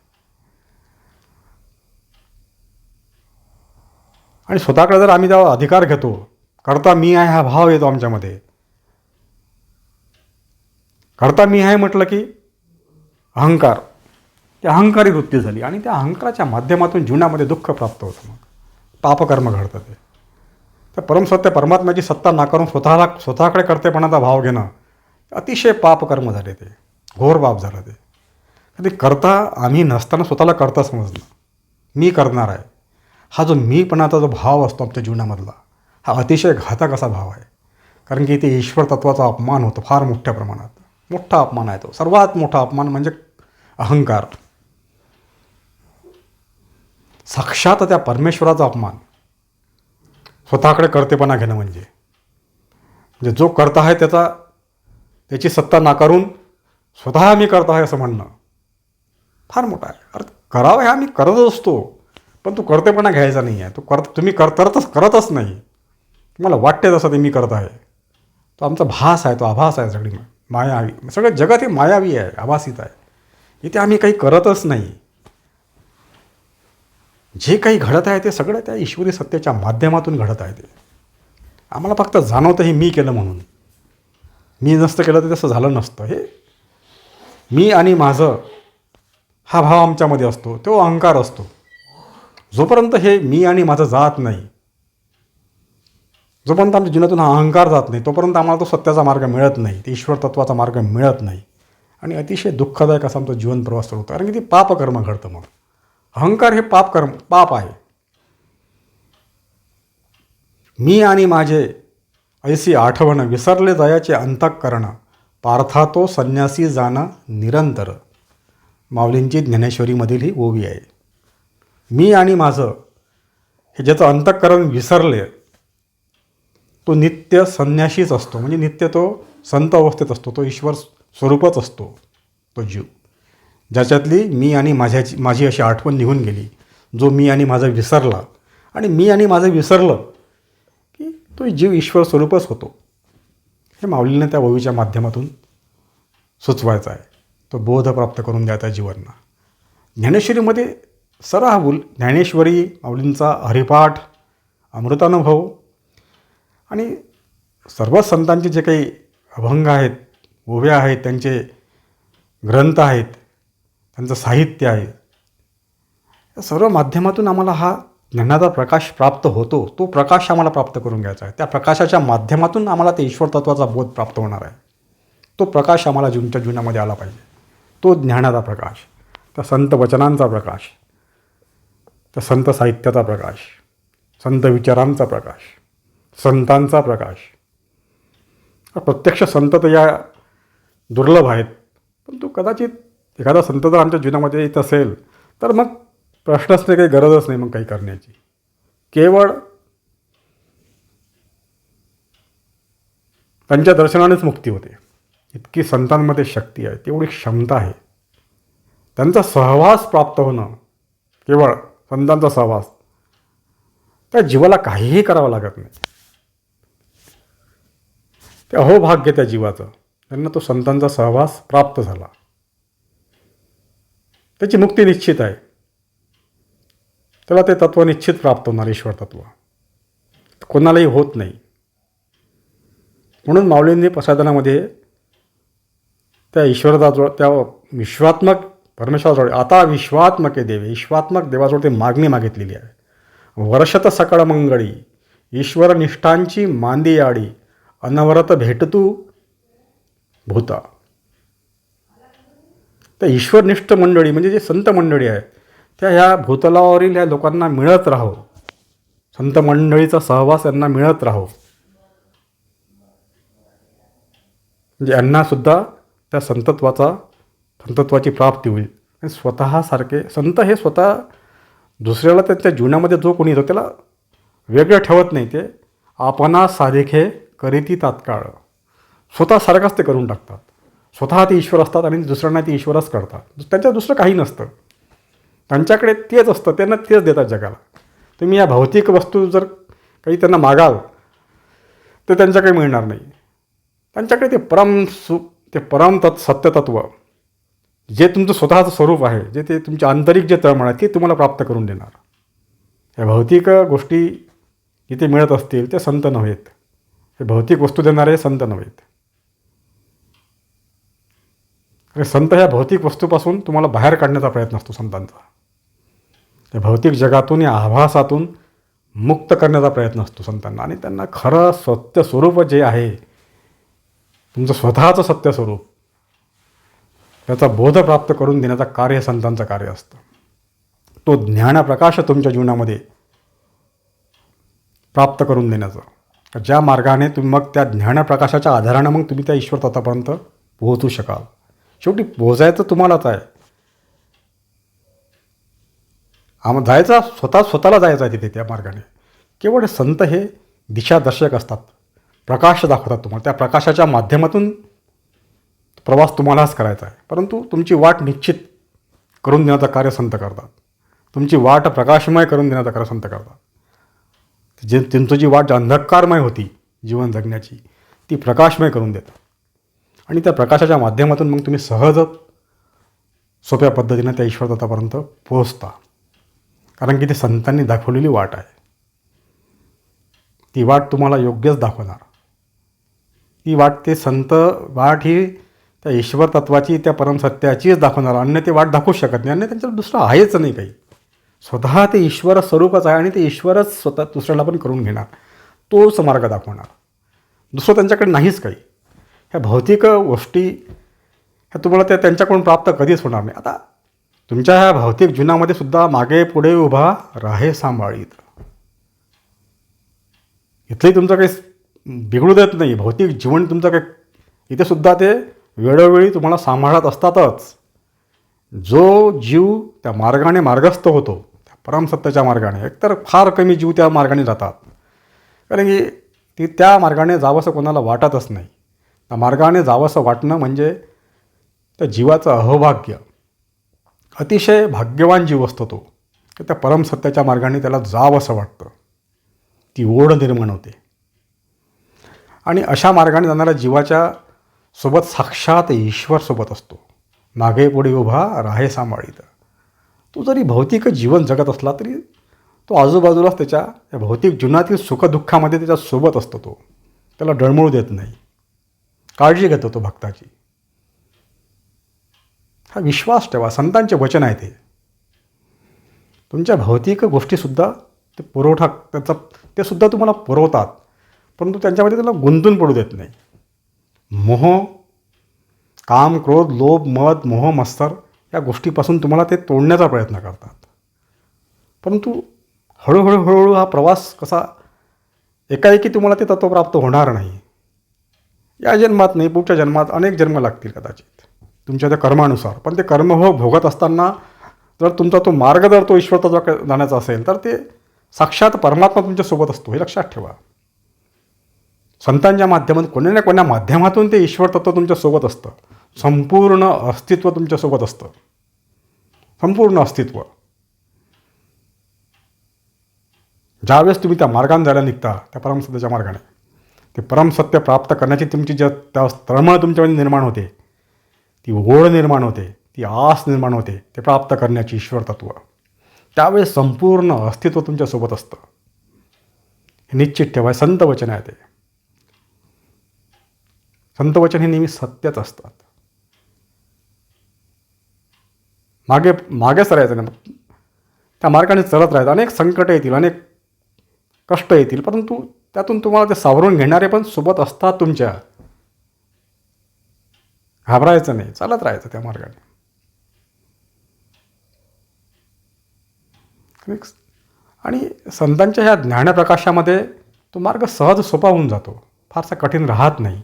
आणि स्वतःकडे जर आम्ही जेव्हा अधिकार घेतो, करता मी आहे हा भाव येतो आमच्यामध्ये. करता मी आहे म्हटलं की अहंकार, ती अहंकारी वृत्ती झाली आणि त्या अहंकाराच्या माध्यमातून जीवनामध्ये दुःख प्राप्त होतं. मग पापकर्म घडतं. ते तर परमसत्य परमात्म्याची सत्ता नाकारून स्वतःकडे कर्तेपणाचा भाव घेणं अतिशय पापकर्म झाले. ते घोर पाप झालं. ते करता आम्ही नसताना स्वतःला करता समजणं, मी करणार आहे, हा जो मीपणाचा जो भाव असतो आमच्या जीवनामधला, हा अतिशय घातक असा भाव आहे. कारण की इथे ईश्वर तत्वाचा अपमान होतो फार मोठ्या प्रमाणात. मोठा अपमान आहे तो. सर्वात मोठा अपमान म्हणजे अहंकार. साक्षात त्या परमेश्वराचा अपमान. स्वतःकडे कर्तेपणा घेणं म्हणजे जो करता आहे त्याची सत्ता नाकारून स्वतः मी करता आहे असं म्हणणं फार मोठा आहे. अरे करावं हे आम्ही करतच असतो, पण तू कर्तेपणा घ्यायचा नाही आहे. तुम्ही करतच नाही. तुम्हाला वाटते तसं ते मी करत आहे. तो आमचा भास आहे, तो आभास आहे. सगळी मायावी, सगळं जगात हे मायावी आहे, आभासित आहे. इथे आम्ही काही करतच नाही. जे काही घडत आहे ते सगळं त्या ईश्वरी सत्तेच्या माध्यमातून घडत आहे. ते आम्हाला फक्त जाणवतं हे मी केलं म्हणून. मी नसतं केलं तर तसं झालं नसतं. हे मी आणि माझं हा भाव आमच्यामध्ये असतो, तो अहंकार असतो. जोपर्यंत हे मी आणि माझं जात नाही, जोपर्यंत आमच्या जीवनातून हा अहंकार जात नाही, तोपर्यंत आम्हाला तो सत्याचा मार्ग मिळत नाही, ते ईश्वर तत्वाचा मार्ग मिळत नाही. आणि अतिशय दुःखदायक असा आमचा जीवन प्रवास सुरू होतो. कारण की ते पापकर्म घडतं. मग अहंकार हे पाप आहे. मी आणि माझे ऐसी आठवण विसरले जायाचे अंतःकरण, पार्था तो संन्यासी जाणं निरंतर. माऊलींची ज्ञानेश्वरीमधील ही ओवी आहे. मी आणि माझं हे ज्याचं अंतःकरण विसरले तो नित्य संन्याशीच असतो. म्हणजे नित्य तो संत अवस्थेत असतो. तो ईश्वर स्वरूपच असतो तो जीव. ज्याच्यातली मी आणि माझी अशी आठवण निघून गेली, जो मी आणि माझं विसरला, आणि मी आणि माझं विसरलं की तो जीव ईश्वर स्वरूपच होतो. हे माऊलींना त्या ओवीच्या माध्यमातून सुचवायचं आहे. तो बोध प्राप्त करून द्यायचा जीवांना. ज्ञानेश्वरीमध्ये ज्ञानेश्वरी, माऊलींचा हरिपाठ, अमृतानुभव आणि सर्व संतांचे जे काही अभंग आहेत, ओव्या आहेत, त्यांचे ग्रंथ आहेत, त्यांचं साहित्य आहे, या सर्व माध्यमातून आम्हाला हा ज्ञानाचा प्रकाश प्राप्त होतो. तो प्रकाश आम्हाला प्राप्त करून घ्यायचा आहे. त्या प्रकाशाच्या माध्यमातून आम्हाला ते ईश्वर तत्वाचा बोध प्राप्त होणार आहे. तो प्रकाश आम्हाला तुमच्या जीवनामध्ये आला पाहिजे. तो ज्ञानाचा प्रकाश, त्या संत वचनांचा प्रकाश, त्या संत साहित्याचा प्रकाश, संत विचारांचा प्रकाश, संतांचा प्रकाश. प्रत्यक्ष संत तर या दुर्लभ आहेत, परंतु कदाचित एखादा संत जर आमच्या जीवनामध्ये येत असेल तर मग प्रश्नच नाही, काही गरजच नाही मग काही करण्याची. केवळ त्यांच्या दर्शनानेच मुक्ती होते. इतकी संतांमध्ये शक्ती आहे, तेवढी क्षमता आहे. त्यांचा सहवास प्राप्त होणं, केवळ संतांचा सहवास, त्या जीवाला काहीही करावं लागत नाही. ते अहोभाग्य त्या जीवाचं, त्यांना तो संतांचा सहवास प्राप्त झाला. त्याची मुक्ती निश्चित आहे. त्याला ते तत्व निश्चित प्राप्त होणार, ईश्वर तत्व. कोणालाही होत नाही. म्हणून माऊलींनी प्रसादनामध्ये त्या ईश्वराजवळ, त्या विश्वात्मक परमेश्वराजवळ आता विश्वात्मके देवे, विश्वात्मक देवाजवळ ते मागणी मागितलेली आहे. वर्षत सकळ मंगळी ईश्वर निष्ठांची मांदी आडी अनवरत भेटतू भूता. तर ईश्वरनिष्ठ मंडळी म्हणजे जे संत मंडळी आहे त्या ह्या भूतलावरील ह्या लोकांना मिळत राहो, संत मंडळीचा सहवास यांना मिळत राहो, म्हणजे यांनासुद्धा त्या संतत्वाची प्राप्ती होईल. आणि स्वतःसारखे संत हे स्वतः दुसऱ्याला त्यांच्या जीवनामध्ये जो कोणी येतो त्याला वेगळं ठेवत नाही. ते आपणा सारिखे करीती तात्काळ, स्वतःसारखंच ते करून टाकतात. स्वतः ते ईश्वर असतात आणि दुसऱ्यांना ते ईश्वरच करतात. त्यांच्या दुसरं काही नसतं, त्यांच्याकडे तेच असतं, त्यांना तेच देतात जगाला. तुम्ही या भौतिक वस्तू जर काही त्यांना मागाल तर त्यांच्याकडे मिळणार नाही. त्यांच्याकडे ते परम सत्यतत्व जे तुमचं स्वतःचं स्वरूप आहे, जे ते तुमचे आंतरिक जे तळमळ आहे ते तुम्हाला प्राप्त करून देणार. या भौतिक गोष्टी जिथे मिळत असतील ते संत नव्हेत, हे भौतिक वस्तू देणारे संत नव्हेत. आणि संत ह्या भौतिक वस्तूपासून तुम्हाला बाहेर काढण्याचा प्रयत्न असतो संतांचा. या भौतिक जगातून, या आभासातून मुक्त करण्याचा प्रयत्न असतो संतांना. आणि त्यांना खरं सत्य स्वरूप जे आहे, तुमचं स्वतःचं सत्य स्वरूप, त्याचा बोध प्राप्त करून देण्याचं कार्य संतांचं कार्य असतं. तो ज्ञानप्रकाश तुमच्या जीवनामध्ये प्राप्त करून देण्याचं, ज्या मार्गाने तुम्ही मग त्या ज्ञानप्रकाशाच्या आधारानं मग तुम्ही त्या ईश्वर तत्वापर्यंत पोहोचू शकाल. शेवटी पोहोचायचं तुम्हालाच आहे. जायचा स्वतःला जायचं आहे तिथे त्या मार्गाने. केवळ संत हे दिशादर्शक असतात, प्रकाश दाखवतात तुम्हाला. त्या प्रकाशाच्या माध्यमातून प्रवास तुम्हालाच करायचा आहे. परंतु तुमची वाट निश्चित करून देण्याचं कार्य संत करतात. तुमची वाट प्रकाशमय करून देण्याचं कार्य संत करतात. तुमची जी वाट अंधकारमय होती जीवन जगण्याची, ती प्रकाशमय करून देतात. आणि त्या प्रकाशाच्या माध्यमातून मग तुम्ही सहज सोप्या पद्धतीनं त्या ईश्वर तत्वापर्यंत पोहोचता. कारण की ते संतांनी दाखवलेली वाट आहे. ती वाट तुम्हाला योग्यच दाखवणार. ती वाट, ते संत वाट ही त्या ईश्वर तत्वाची, त्या परमसत्याचीच दाखवणार. अन्य ते वाट दाखवू शकत नाही. अन्य त्यांच्यावर दुसरं आहेच नाही काही. स्वतः ते ईश्वर स्वरूपच आहे आणि ते ईश्वरच स्वतः दुसऱ्याला पण करून घेणार, तोच मार्ग दाखवणार. दुसरं त्यांच्याकडे नाहीच काही. ह्या भौतिक गोष्टी ह्या तुम्हाला त्यांच्याकडून प्राप्त कधीच होणार नाही. आता तुमच्या ह्या भौतिक जीवनामध्ये सुद्धा मागे पुढे उभा राहे सांभाळीत, इथलंही तुमचं काही बिघडू देत नाही. भौतिक जीवन तुमचं काही, इथे सुद्धा ते वेळोवेळी तुम्हाला सांभाळत असतातच. जो जीव त्या मार्गाने मार्गस्थ होतो, त्या परमसत्याच्या मार्गाने, एकतर फार कमी जीव त्या मार्गाने जातात. कारण की ती त्या मार्गाने जावंसं कोणाला वाटतच नाही. त्या मार्गाने जावंसं वाटणं म्हणजे त्या जीवाचं अहोभाग्य. अतिशय भाग्यवान जीव असतो तो, की त्या परमसत्याच्या मार्गाने त्याला जावंसं वाटतं. ती ओढ निर्माण होते. आणि अशा मार्गाने जाणाऱ्या जीवाच्या सोबत साक्षात ईश्वर सोबत असतो. मागे पुढे उभा राहे सांभाळीत. तो जरी भौतिक जीवन जगत असला तरी तो आजूबाजूलाच त्याच्या या भौतिक जीवनातील सुखदुःखामध्ये त्याच्यासोबत असतो. तो त्याला डळमळू देत नाही, काळजी घेतो तो भक्ताची. हा विश्वास ठेवा. संतांचे वचन आहे ते. तुमच्या भौतिक गोष्टीसुद्धा ते ते सुद्धा तुम्हाला पुरवतात, परंतु त्यांच्यामध्ये त्याला गुंतून पडू देत नाही. मोह, काम, क्रोध, लोभ, मद, मोह, मत्सर या गोष्टीपासून तुम्हाला ते तोडण्याचा प्रयत्न करतात. परंतु हळूहळू हा प्रवास कसा, एकाएकी तुम्हाला ते तत्व प्राप्त होणार नाही. या जन्मात नाही, पुढच्या जन्मात, अनेक जन्म लागतील कदाचित तुमच्या त्या कर्मानुसार. पण ते कर्म भोगत असताना जर तुमचा तो मार्ग जर तो ईश्वर तत्व जाण्याचा असेल तर ते साक्षात परमात्मा तुमच्यासोबत असतो, हे लक्षात ठेवा. संतांच्या माध्यमातून, कोण्या ना कोण्या माध्यमातून ते ईश्वर तत्व तुमच्यासोबत असतं. संपूर्ण अस्तित्व तुमच्यासोबत असतं, संपूर्ण अस्तित्व. ज्यावेळेस तुम्ही त्या मार्गाने जायला निघता, त्या परमसत्याच्या मार्गाने, ते परमसत्य प्राप्त करण्याची तुमची त्या तळमळ तुमच्यामध्ये निर्माण होते, ती ओढ निर्माण होते, ती आस निर्माण होते ते प्राप्त करण्याची ईश्वर तत्व. त्यावेळेस संपूर्ण अस्तित्व तुमच्यासोबत असतं. हे निश्चित ठेवा. संत वचन आहे ते. संत वचन हे नेहमी सत्यच असतात. मागे मागेच राहायचं नाही, त्या मार्गाने चालत राहायचं. अनेक संकटं येतील, अनेक कष्ट येतील, परंतु त्यातून तुम्हाला ते सावरून घेणारे पण सोबत असतात तुमच्या. घाबरायचं नाही, चालत राहायचं त्या मार्गाने. आणि संतांच्या ह्या ज्ञानप्रकाशामध्ये तो मार्ग सहज सोपा होऊन जातो, फारसा कठीण राहत नाही.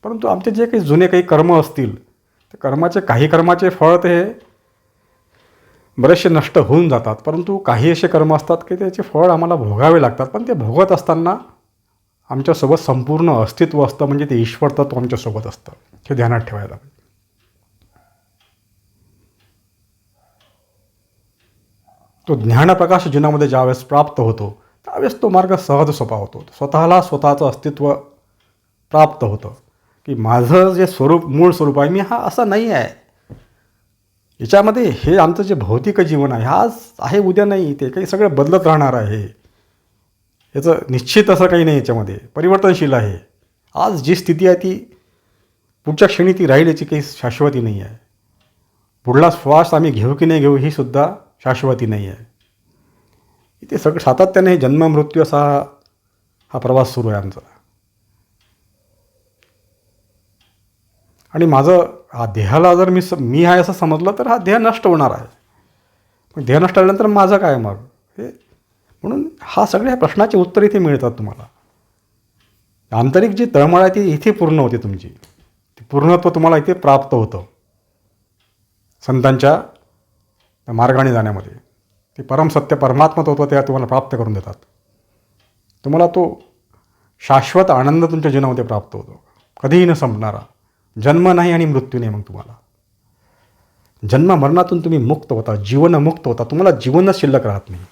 परंतु आमचे जे काही जुने काही कर्म असतील, ते काही कर्माचे फळ ते बरेचसे नष्ट होऊन जातात, परंतु काही असे कर्म असतात की त्याचे फळ आम्हाला भोगावे लागतात. पण ते भोगत असताना आमच्यासोबत संपूर्ण अस्तित्व असतं, म्हणजे ते ईश्वर तत्व आमच्यासोबत असतं. हे ध्यानात ठेवायला पाहिजे. तो ज्ञानप्रकाश जीवनामध्ये ज्यावेळेस प्राप्त होतो, त्यावेळेस तो मार्ग सहज सोपा होतो. स्वतःला स्वतःचं अस्तित्व प्राप्त होतं, की माझं जे स्वरूप, मूळ स्वरूप आहे, मी हा असा नाही आहे. याच्यामध्ये हे आमचं जे भौतिक जीवन आहे, आज आहे उद्या नाही, ते काही सगळं बदलत राहणार आहे. याचं निश्चित असं काही नाही, याच्यामध्ये परिवर्तनशील आहे. आज जी स्थिती आहे ती पुढच्या क्षणी ती राहील, याची काही शाश्वती नाही आहे. पुढला श्वास आम्ही घेऊ की नाही घेऊ ही सुद्धा शाश्वती नाही आहे. इथे सगळं सातत्याने हे जन्म मृत्यू असा हा प्रवास सुरू आहे आमचा. आणि माझं हा देहाला जर मी आहे असं समजलं तर हा देह नष्ट होणार आहे. मग देह नष्ट झाल्यानंतर माझं काय मग? हे म्हणून हा सगळ्या प्रश्नाचे उत्तर इथे मिळतात तुम्हाला. आंतरिक जी तळमळ आहे ती इथे पूर्ण होते तुमची. ती पूर्णत्व तुम्हाला इथे प्राप्त होतं संतांच्या मार्गाने जाण्यामध्ये. ते परमसत्य परमात्मा तत्व त्या तुम्हाला प्राप्त करून देतात. तुम्हाला तो शाश्वत आनंद तुमच्या जीवनामध्ये प्राप्त होतो, कधीही न संपणारा. जन्म नाही आणि मृत्यू नाही. मग तुम्हाला जन्म मरणातून तुम्ही मुक्त होता, जीवनमुक्त होता. तुम्हाला जीवनच शिल्लक राहत नाही.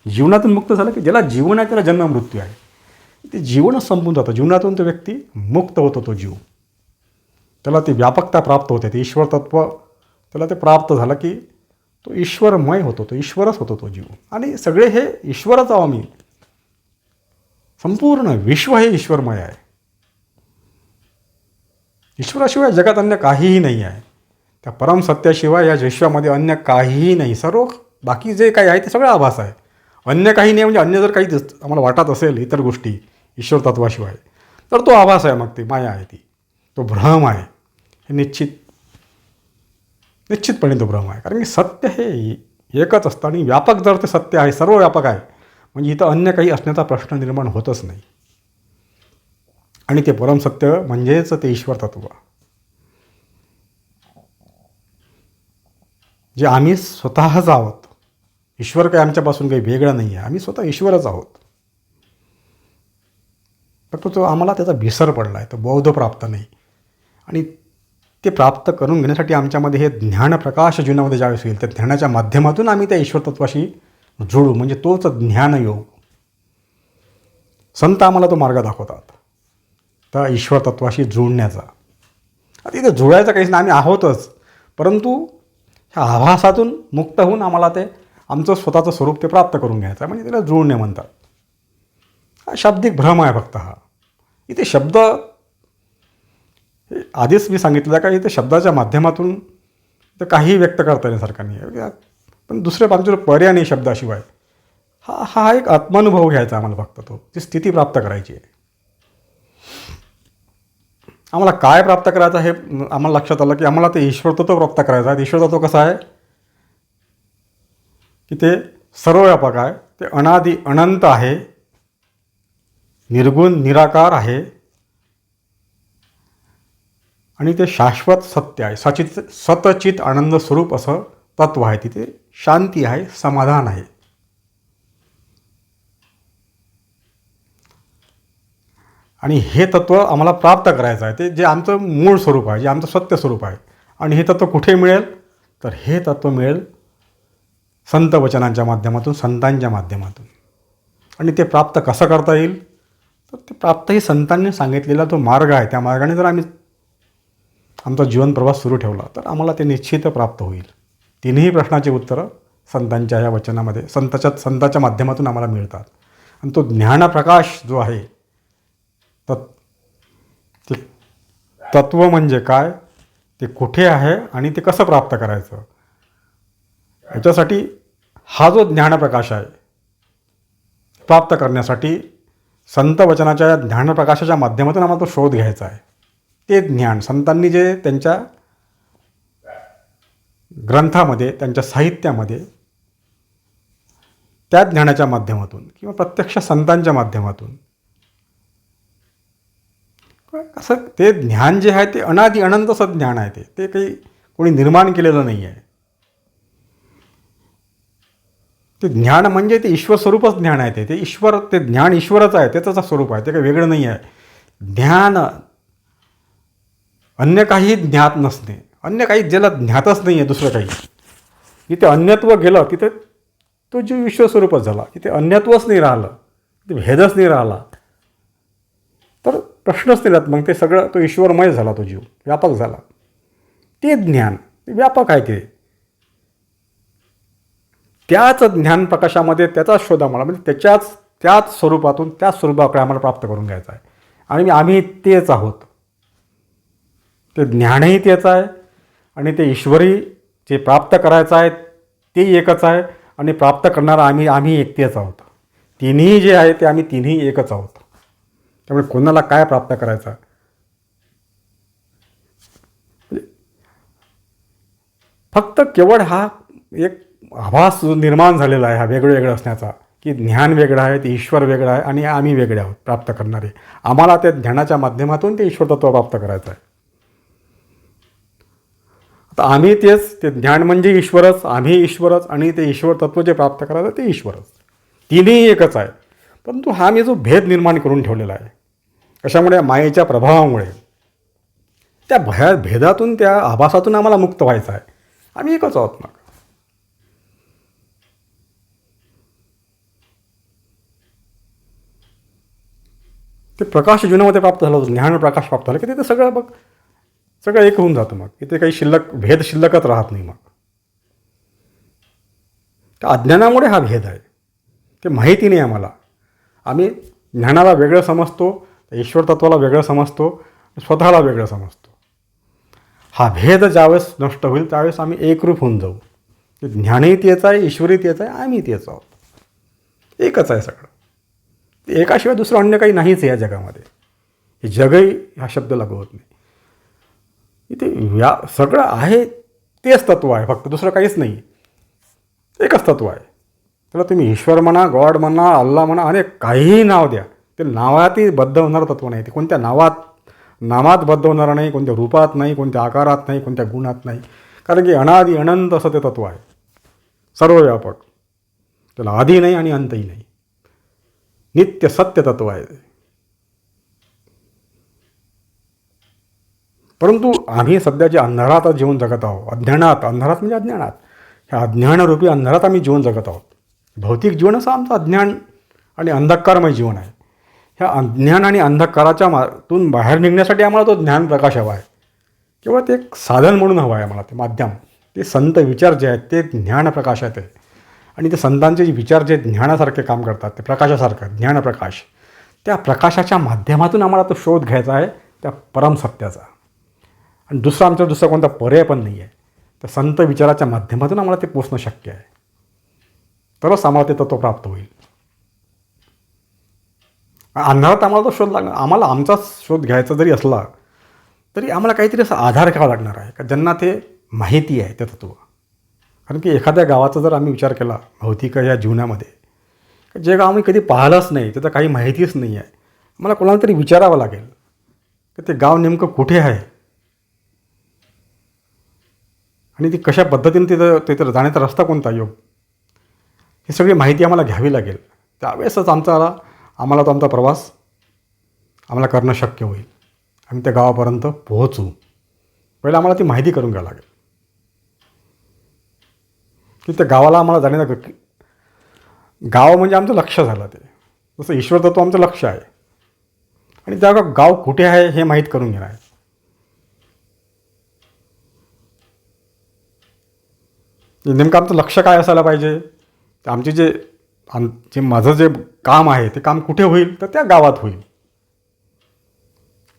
जीवनातून मुक्त झालं की ज्याला जीवन आहे त्याला जन्म मृत्यू आहे. ते जीवनच संपून जातं. जीवनातून तो व्यक्ती मुक्त होतो. तो जीव, त्याला ती व्यापकता प्राप्त होते. ते ईश्वर तत्व त्याला ते प्राप्त झालं की तो ईश्वरमय होतो. तो ईश्वरच होतो तो जीव. आणि सगळे हे ईश्वरच आहो आम्ही. संपूर्ण विश्व हे ईश्वरमय आहे. ईश्वराशिवाय जगात अन्य काहीही नाही आहे. त्या परमसत्याशिवाय या विश्वामध्ये अन्य काहीही नाही. सर्व बाकी जे काही आहे ते सगळं आभास आहे. अन्य काही नाही. म्हणजे अन्य जर काही आम्हाला वाटत असेल इतर गोष्टी ईश्वर तत्वाशिवाय, तर तो आभास आहे. मग ती माया आहे, ती तो भ्रम आहे. हे निश्चितपणे तो भ्रम आहे. कारण की सत्य हे एकच असतं. आणि व्यापक जर ते सत्य आहे, सर्व व्यापक आहे, म्हणजे इथं अन्य काही असण्याचा प्रश्न निर्माण होतच नाही. आणि ते परमसत्य म्हणजेच ते ईश्वर तत्व, जे आम्ही स्वतःच आहोत. ईश्वर काही आमच्यापासून काही वेगळं नाही आहे. आम्ही स्वतः ईश्वरच आहोत. फक्त तो आम्हाला त्याचा विसर पडला आहे, तो बौद्ध प्राप्त नाही. आणि ते प्राप्त करून घेण्यासाठी आमच्यामध्ये हे ज्ञानप्रकाश जीवनामध्ये ज्यावेळेस होईल, त्या ज्ञानाच्या माध्यमातून आम्ही त्या ईश्वर तत्वाशी जोडू. म्हणजे तोच ज्ञानयोग. संत आम्हाला तो मार्ग दाखवतात त्या ईश्वर तत्वाशी जोडण्याचा. आता इथे जोडायचं काहीच नाही, आम्ही आहोतच. परंतु ह्या आभासातून मुक्त होऊन आम्हाला ते आमचं स्वतःचं स्वरूप ते प्राप्त करून घ्यायचं आहे. म्हणजे त्याला जुळणे म्हणतात. हा शाब्दिक भ्रम आहे फक्त हा. इथे शब्द आधीच मी सांगितलं का, इथे शब्दाच्या माध्यमातून तर काहीही व्यक्त करता येण्यासारखं नाही आहे. पण दुसऱ्या आमच्यावर पर्याय नाही शब्दाशिवाय. हा एक आत्मानुभव घ्यायचा आम्हाला. फक्त तो ती स्थिती प्राप्त करायची आहे. आम्हाला काय प्राप्त करायचं हे आम्हाला लक्षात आलं की आम्हाला ते ईश्वर तत्व प्राप्त करायचं आहे. ईश्वर तत्व कसं आहे की ते सर्वव्यापक आहे, ते अनादि अनंत आहे, निर्गुण निराकार आहे, आणि ते शाश्वत सत्य आहे. सतचित आनंद स्वरूप असं तत्व आहे. तिथे शांती आहे, समाधान आहे. आणि हे तत्व आम्हाला प्राप्त करायचं आहे. ते जे आमचं मूळ स्वरूप आहे, जे आमचं सत्य स्वरूप आहे. आणि हे तत्व कुठे मिळेल? तर हे तत्व मिळेल संत वचनांच्या माध्यमातून, संतांच्या माध्यमातून. आणि ते प्राप्त कसं करता येईल? तर ते प्राप्त ही संतांनी सांगितलेला जो मार्ग आहे, त्या मार्गाने जर आम्ही आमचा जीवन प्रवास सुरू ठेवला तर आम्हाला ते निश्चित प्राप्त होईल. तिन्ही प्रश्नाची उत्तरं संतांच्या या वचनामध्ये संताच्या माध्यमातून आम्हाला मिळतात. आणि तो ज्ञानप्रकाश जो आहे, ते तत्व म्हणजे काय, ते कुठे आहे आणि ते कसं प्राप्त करायचं, याच्यासाठी हा जो ज्ञानप्रकाश आहे प्राप्त करण्यासाठी संत वचनाच्या ज्ञानप्रकाशाच्या माध्यमातून आम्हाला तो शोध घ्यायचा आहे. ते ज्ञान संतांनी जे त्यांच्या ग्रंथामध्ये, त्यांच्या साहित्यामध्ये, त्या ज्ञानाच्या माध्यमातून किंवा प्रत्यक्ष संतांच्या माध्यमातून असं ते ज्ञान जे आहे ते अनादि अनंत असं ज्ञान आहे. ते काही कोणी निर्माण केलेलं नाही आहे. ते ज्ञान म्हणजे ते ईश्वर स्वरूपच ज्ञान आहे. ते ईश्वर, ते ज्ञान ईश्वरच आहे, त्याचं स्वरूप आहे, ते काही वेगळं नाही आहे. ज्ञान अन्य काही ज्ञात नसणे, अन्य काही ज्याला ज्ञातच नाही आहे दुसरं काही. जिथे अन्यत्व गेलं तिथे तो जीव ईश्वरस्वरूपच झाला. तिथे अन्यत्वच नाही राहिलं, तिथे भेदच नाही राहिला, तर प्रश्नच नाही राहत. मग ते सगळं तो ईश्वरमय झाला, तो जीव व्यापक झाला. ते ज्ञान ते व्यापक आहे. ते त्याच ज्ञान प्रकाशामध्ये त्याचा शोध आम्हाला, म्हणजे त्याच स्वरूपातून त्याच स्वरूपाकडे आम्हाला प्राप्त करून घ्यायचा आहे. आणि आम्ही तेच आहोत. ते ज्ञानही तेच आहे आणि ते ईश्वरी जे प्राप्त करायचं आहे ते एकच आहे आणि प्राप्त करणारा आम्ही एकतेच आहोत. तिन्ही जे आहे ते आम्ही तिन्ही एकच आहोत. त्यामुळे कोणाला काय प्राप्त करायचं, फक्त केवळ हा एक आभास जो निर्माण झालेला आहे हा वेगळं असण्याचा, की ज्ञान वेगळं आहे, ते ईश्वर वेगळं आहे आणि आम्ही वेगळे आहोत प्राप्त करणारे. आम्हाला त्या ज्ञानाच्या माध्यमातून ते ईश्वर तत्व प्राप्त करायचं आहे. आता आम्ही तेच, ते ज्ञान म्हणजे ईश्वरच, आम्ही ईश्वरच आणि ते ईश्वर तत्व जे प्राप्त करायचं ते ईश्वरच. तिन्ही एकच आहे. परंतु हा मी जो भेद निर्माण करून ठेवलेला आहे, कशामुळे? मायेच्या प्रभावामुळे. त्या भेदातून, त्या आभासातून आम्हाला मुक्त व्हायचं आहे. आम्ही एकच आहोत. मग ते प्रकाश जीवनामध्ये प्राप्त झालं होतं, ज्ञान प्रकाश प्राप्त झाला की तिथे सगळं एक होऊन जातं. मग इथे काही भेद शिल्लकच राहत नाही. मग त्या अज्ञानामुळे हा भेद आहे. ते माहिती नाही आम्हाला. आम्ही ज्ञानाला वेगळं समजतो, ईश्वर तत्वाला वेगळं समजतो, स्वतःला वेगळं समजतो. हा भेद ज्यावेळेस नष्ट होईल त्यावेळेस आम्ही एकरूप होऊन जाऊ. ज्ञानही तेच आहे, ईश्वरही तेच आहे, आम्ही तेच आहोत. एकच आहे सगळं. एकाशिवाय दुसरं अन्य काही नाहीच आहे या जगामध्ये. हे जगही हा शब्द लागू होत नाही. इथे सगळं आहे तेच तत्व आहे, फक्त दुसरं काहीच नाही. एकच तत्व आहे. त्याला तुम्ही ईश्वर म्हणा, गॉड म्हणा, अल्ला म्हणा, अनेक काहीही नाव द्या, ते नावातही बद्ध होणारं तत्व नाही. ते कोणत्या नामात बद्ध होणारं नाही, कोणत्या रूपात नाही, कोणत्या आकारात नाही, कोणत्या गुणात नाही. कारण की अनादि अनंत असं ते तत्व आहे, सर्वव्यापक. त्याला आधी नाही आणि अंतही नाही. नित्य सत्य तत्व आहे. परंतु आम्ही सध्या जे अंधारात जीवन जगत आहोत, अंधारात म्हणजे अज्ञानात, ह्या अज्ञानरूपी अंधारात आम्ही जीवन जगत आहोत. भौतिक जीवन असं आमचं अज्ञान आणि अंधकारमय जीवन आहे. ह्या अज्ञान आणि अंधकाराच्या मातून बाहेर निघण्यासाठी आम्हाला तो ज्ञान प्रकाश हवा आहे. किंवा ते एक साधन म्हणून हवं आहे आम्हाला, ते माध्यम. ते संत विचार जे आहेत ते ज्ञान प्रकाशात आहे. आणि ते संतांचे जे विचार जे ज्ञानासारखे काम करतात, ते प्रकाशासारखं ज्ञानप्रकाश, त्या प्रकाशाच्या माध्यमातून आम्हाला तो शोध घ्यायचा आहे त्या परमसत्याचा. आणि दुसरा कोणता पर्याय पण नाही आहे. त्या संत विचाराच्या माध्यमातून आम्हाला ते पोचणं शक्य आहे. तरच आम्हाला ते तत्व प्राप्त होईल. अंधारात आम्हाला तो शोध लागणार. आम्हाला आमचा शोध घ्यायचा जरी असला तरी आम्हाला काहीतरी असा आधार घ्यावा लागणार आहे का ज्यांना ते माहिती आहे ते तत्व. कारण की एखाद्या गावाचा जर आम्ही विचार केला भौतिक या जीवनामध्ये, जे गाव आम्ही कधी पाहिलंच नाही, त्याचं काही माहितीच नाही आहे, मला कोणाला तरी विचारावं लागेल की ते गाव नेमकं कुठे आहे आणि ती कशा पद्धतीने तिथं जाण्याचा रस्ता कोणता योग, ही सगळी माहिती आम्हाला घ्यावी लागेल. त्यावेळेसच आम्हाला तो आमचा प्रवास आम्हाला करणं शक्य होईल. आम्ही त्या गावापर्यंत पोहोचू. पहिलं आम्हाला ती माहिती करून घ्यावी लागेल की त्या गावाला आम्हाला जाण्याचं, गाव म्हणजे आमचं लक्ष झालं. ते जसं ईश्वर तत्व आमचं लक्ष आहे आणि त्या गाव कुठे आहे हे माहीत करून घेणं आहे. नेमकं आमचं लक्ष काय असायला पाहिजे, आमचे माझं जे काम आहे ते काम कुठे होईल, तर त्या गावात होईल.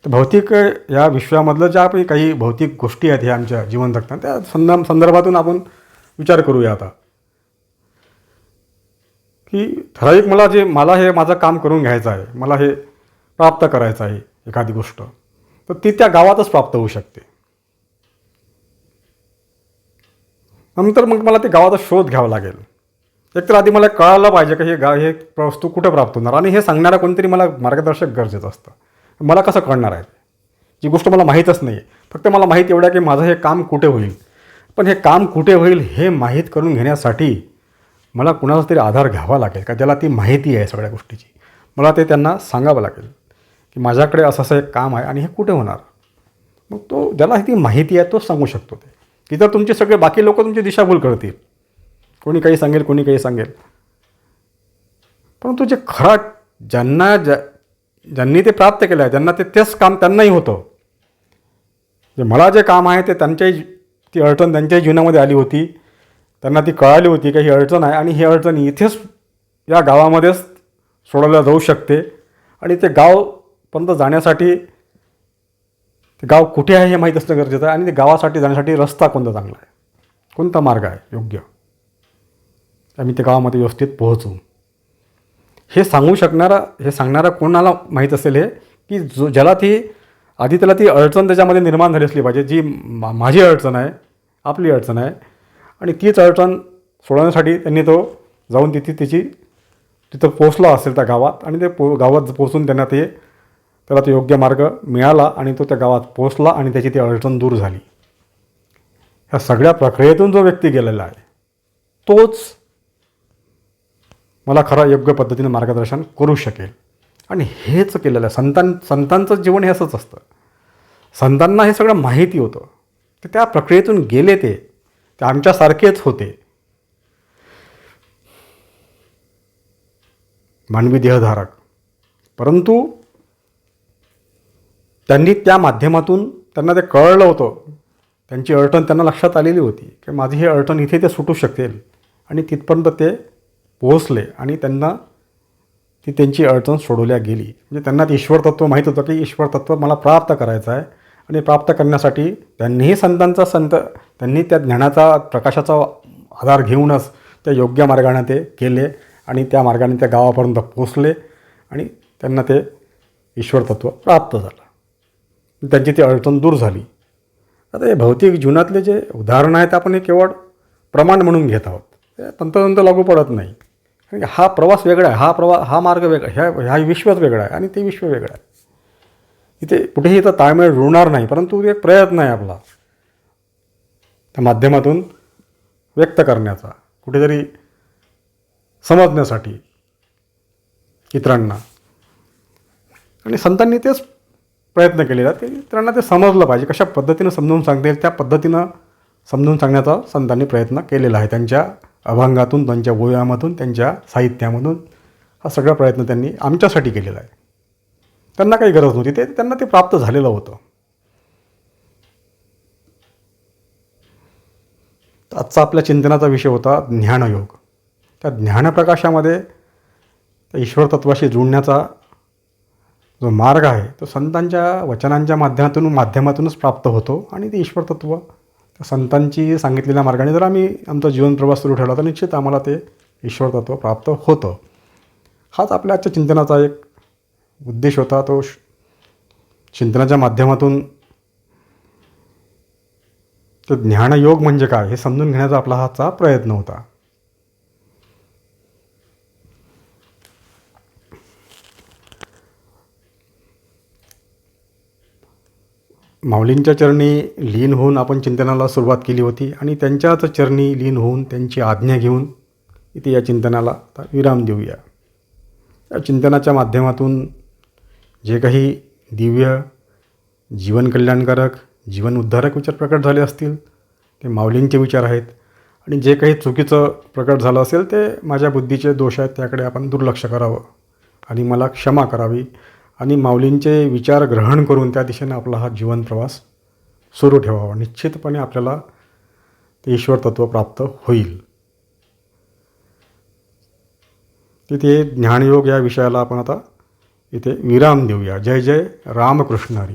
तर भौतिक या विश्वामधलं ज्या काही भौतिक गोष्टी आहेत ह्या आमच्या जीवन जगताना, त्या संदर्भातून आपण विचार करूया आता, की ठराविक मला हे माझं काम करून घ्यायचं आहे, मला हे प्राप्त करायचं आहे एखादी गोष्ट, तर ती त्या गावातच प्राप्त होऊ शकते. नंतर मग मला ते गावाचा शोध घ्यावा लागेल. एकतर आधी मला कळायला पाहिजे की हे वस्तू कुठं प्राप्त होणार, आणि हे सांगणारा कोणतरी मला मार्गदर्शक गरजेचं असतं. मला कसं कळणार आहे? जी गोष्ट मला माहीतच नाही आहे. फक्त मला माहीत एवढं की माझं हे काम कुठे होईल. पण हे काम कुठे होईल हे माहीत करून घेण्यासाठी मला कुणाचा तरी आधार घ्यावा लागेल का ज्याला ती माहिती आहे सगळ्या गोष्टीची. मला ते त्यांना सांगावं लागेल की माझ्याकडे असं एक काम आहे आणि हे कुठे होणार. मग तो ज्याला ती माहिती आहे तोच सांगू शकतो ते. इतर तुमचे सगळे बाकी लोक तुमची दिशाभूल करतील. कोणी काही सांगेल, कोणी काही सांगेल. परंतु जे खरा ज्यांनी ते प्राप्त केलं आहे, ज्यांना तेच काम त्यांनाही होतं. जे मला जे काम आहे ते ती अडचण त्यांच्याही जीवनामध्ये आली होती. त्यांना ती कळाली होती की ही अडचण आहे आणि ही अडचण इथेच या गावामध्येच सोडवल्या जाऊ शकते. आणि ते गावपर्यंत जाण्यासाठी ते गाव कुठे आहे हे माहीत असणं गरजेचं आहे. आणि ते गावासाठी जाण्यासाठी रस्ता कोणता चांगला आहे, कोणता मार्ग आहे योग्य, आम्ही त्या गावामध्ये व्यवस्थित पोहोचू. हे सांगणारा कोणाला माहीत असेल हे, की ज्याला त्याला ती अडचण त्याच्यामध्ये निर्माण झाली असली पाहिजे, जी माझी अडचण आहे, आपली अडचण आहे. आणि तीच अडचण सोडवण्यासाठी त्यांनी तो जाऊन तिथं पोचला असेल त्या गावात. आणि ते गावात पोचून त्याला तो योग्य मार्ग मिळाला आणि तो त्या गावात पोचला आणि त्याची ती अडचण दूर झाली. ह्या सगळ्या प्रक्रियेतून जो व्यक्ती गेलेला आहे तोच मला खरं योग्य पद्धतीने मार्गदर्शन करू शकेल. आणि हेच केलेलं आहे. संतांचं जीवन हे असंच असतं. संतांना हे सगळं माहिती होतं. ते त्या प्रक्रियेतून गेले, ते आमच्यासारखेच होते. मानवी देहधारक. परंतु त्यांनी त्या माध्यमातून त्यांना ते कळलं होतं. त्यांची अडचण त्यांना लक्षात आलेली होती की माझी ही अडचण इथे ते सुटू शकेल. आणि तिथपर्यंत ते पोहोचले आणि त्यांना त्यांची अडचण सोडवल्या गेली. म्हणजे त्यांना ते ईश्वर तत्व माहीत होतं की ईश्वर तत्व मला प्राप्त करायचं आहे. आणि प्राप्त करण्यासाठी त्यांनी त्या ज्ञानाचा, प्रकाशाचा आधार घेऊनच त्या योग्य मार्गाने ते केले. आणि त्या मार्गाने त्या गावापर्यंत पोचले आणि त्यांना ते ईश्वर तत्व प्राप्त झालं. त्यांची ती अडचण दूर झाली. आता हे भौतिक जीवनातले जे उदाहरणं आहेत आपण हे केवळ प्रमाण म्हणून घेत आहोत. ते तंतोतंत लागू पडत नाही. कारण हा प्रवास वेगळा आहे, हा मार्ग वेगळा, हा विश्वच वेगळा आहे आणि ते विश्व वेगळं आहे. इथे कुठेही इथं ताळमेळ रुळणार नाही. परंतु एक प्रयत्न आहे आपला त्या माध्यमातून व्यक्त करण्याचा, कुठेतरी समजण्यासाठी इतरांना. आणि संतांनी तेच प्रयत्न केलेला. ते इतरांना ते समजलं पाहिजे, कशा पद्धतीनं समजून सांगता येईल त्या पद्धतीनं समजून सांगण्याचा संतांनी प्रयत्न केलेला आहे. त्यांच्या अभंगातून, त्यांच्या व्यायामातून, त्यांच्या साहित्यामधून हा सगळा प्रयत्न त्यांनी आमच्यासाठी केलेला आहे. त्यांना काही गरज नव्हती, त्यांना ते प्राप्त झालेलं होतं. आजचा आपल्या चिंतनाचा विषय होता ज्ञानयोग. त्या ज्ञानप्रकाशामध्ये त्या ईश्वर तत्वाशी जुळण्याचा जो मार्ग आहे तो संतांच्या वचनांच्या माध्यमातूनच प्राप्त होतो. आणि ते ईश्वर तत्व त्या संतांची सांगितलेल्या मार्गाने जर आम्ही आमचा जीवनप्रवास सुरू ठेवला तर निश्चित आम्हाला ते ईश्वर तत्व प्राप्त होतं. हाच आपल्या आजच्या चिंतनाचा एक उद्देश होता. तो चिंतनाच्या माध्यमातून तो ज्ञानयोग म्हणजे काय हे समजून घेण्याचा आपला हाचा प्रयत्न होता. माऊलींच्या चरणी लीन होऊन आपण चिंतनाला सुरुवात केली होती आणि त्यांच्याच चरणी लीन होऊन त्यांची आज्ञा घेऊन इथे या चिंतनाला आता विराम देऊया. या चिंतनाच्या माध्यमातून जे काही दिव्य, जीवन कल्याणकारक, जीवन उद्धारक विचार प्रकट झाले असतील ते माऊलींचे विचार आहेत. आणि जे काही चुकीचं प्रकट झालं असेल ते माझ्या बुद्धीचे दोष आहेत, त्याकडे आपण दुर्लक्ष करावं आणि मला क्षमा करावी. आणि माऊलींचे विचार ग्रहण करून त्या दिशेने आपला हा जीवन प्रवास सुरू ठेवावा. निश्चितपणे आपल्याला ते ईश्वर तत्व प्राप्त होईल. तिथे ज्ञानयोग या विषयाला आपण आता इथे विराम देऊया. जय जय रामकृष्ण हरी.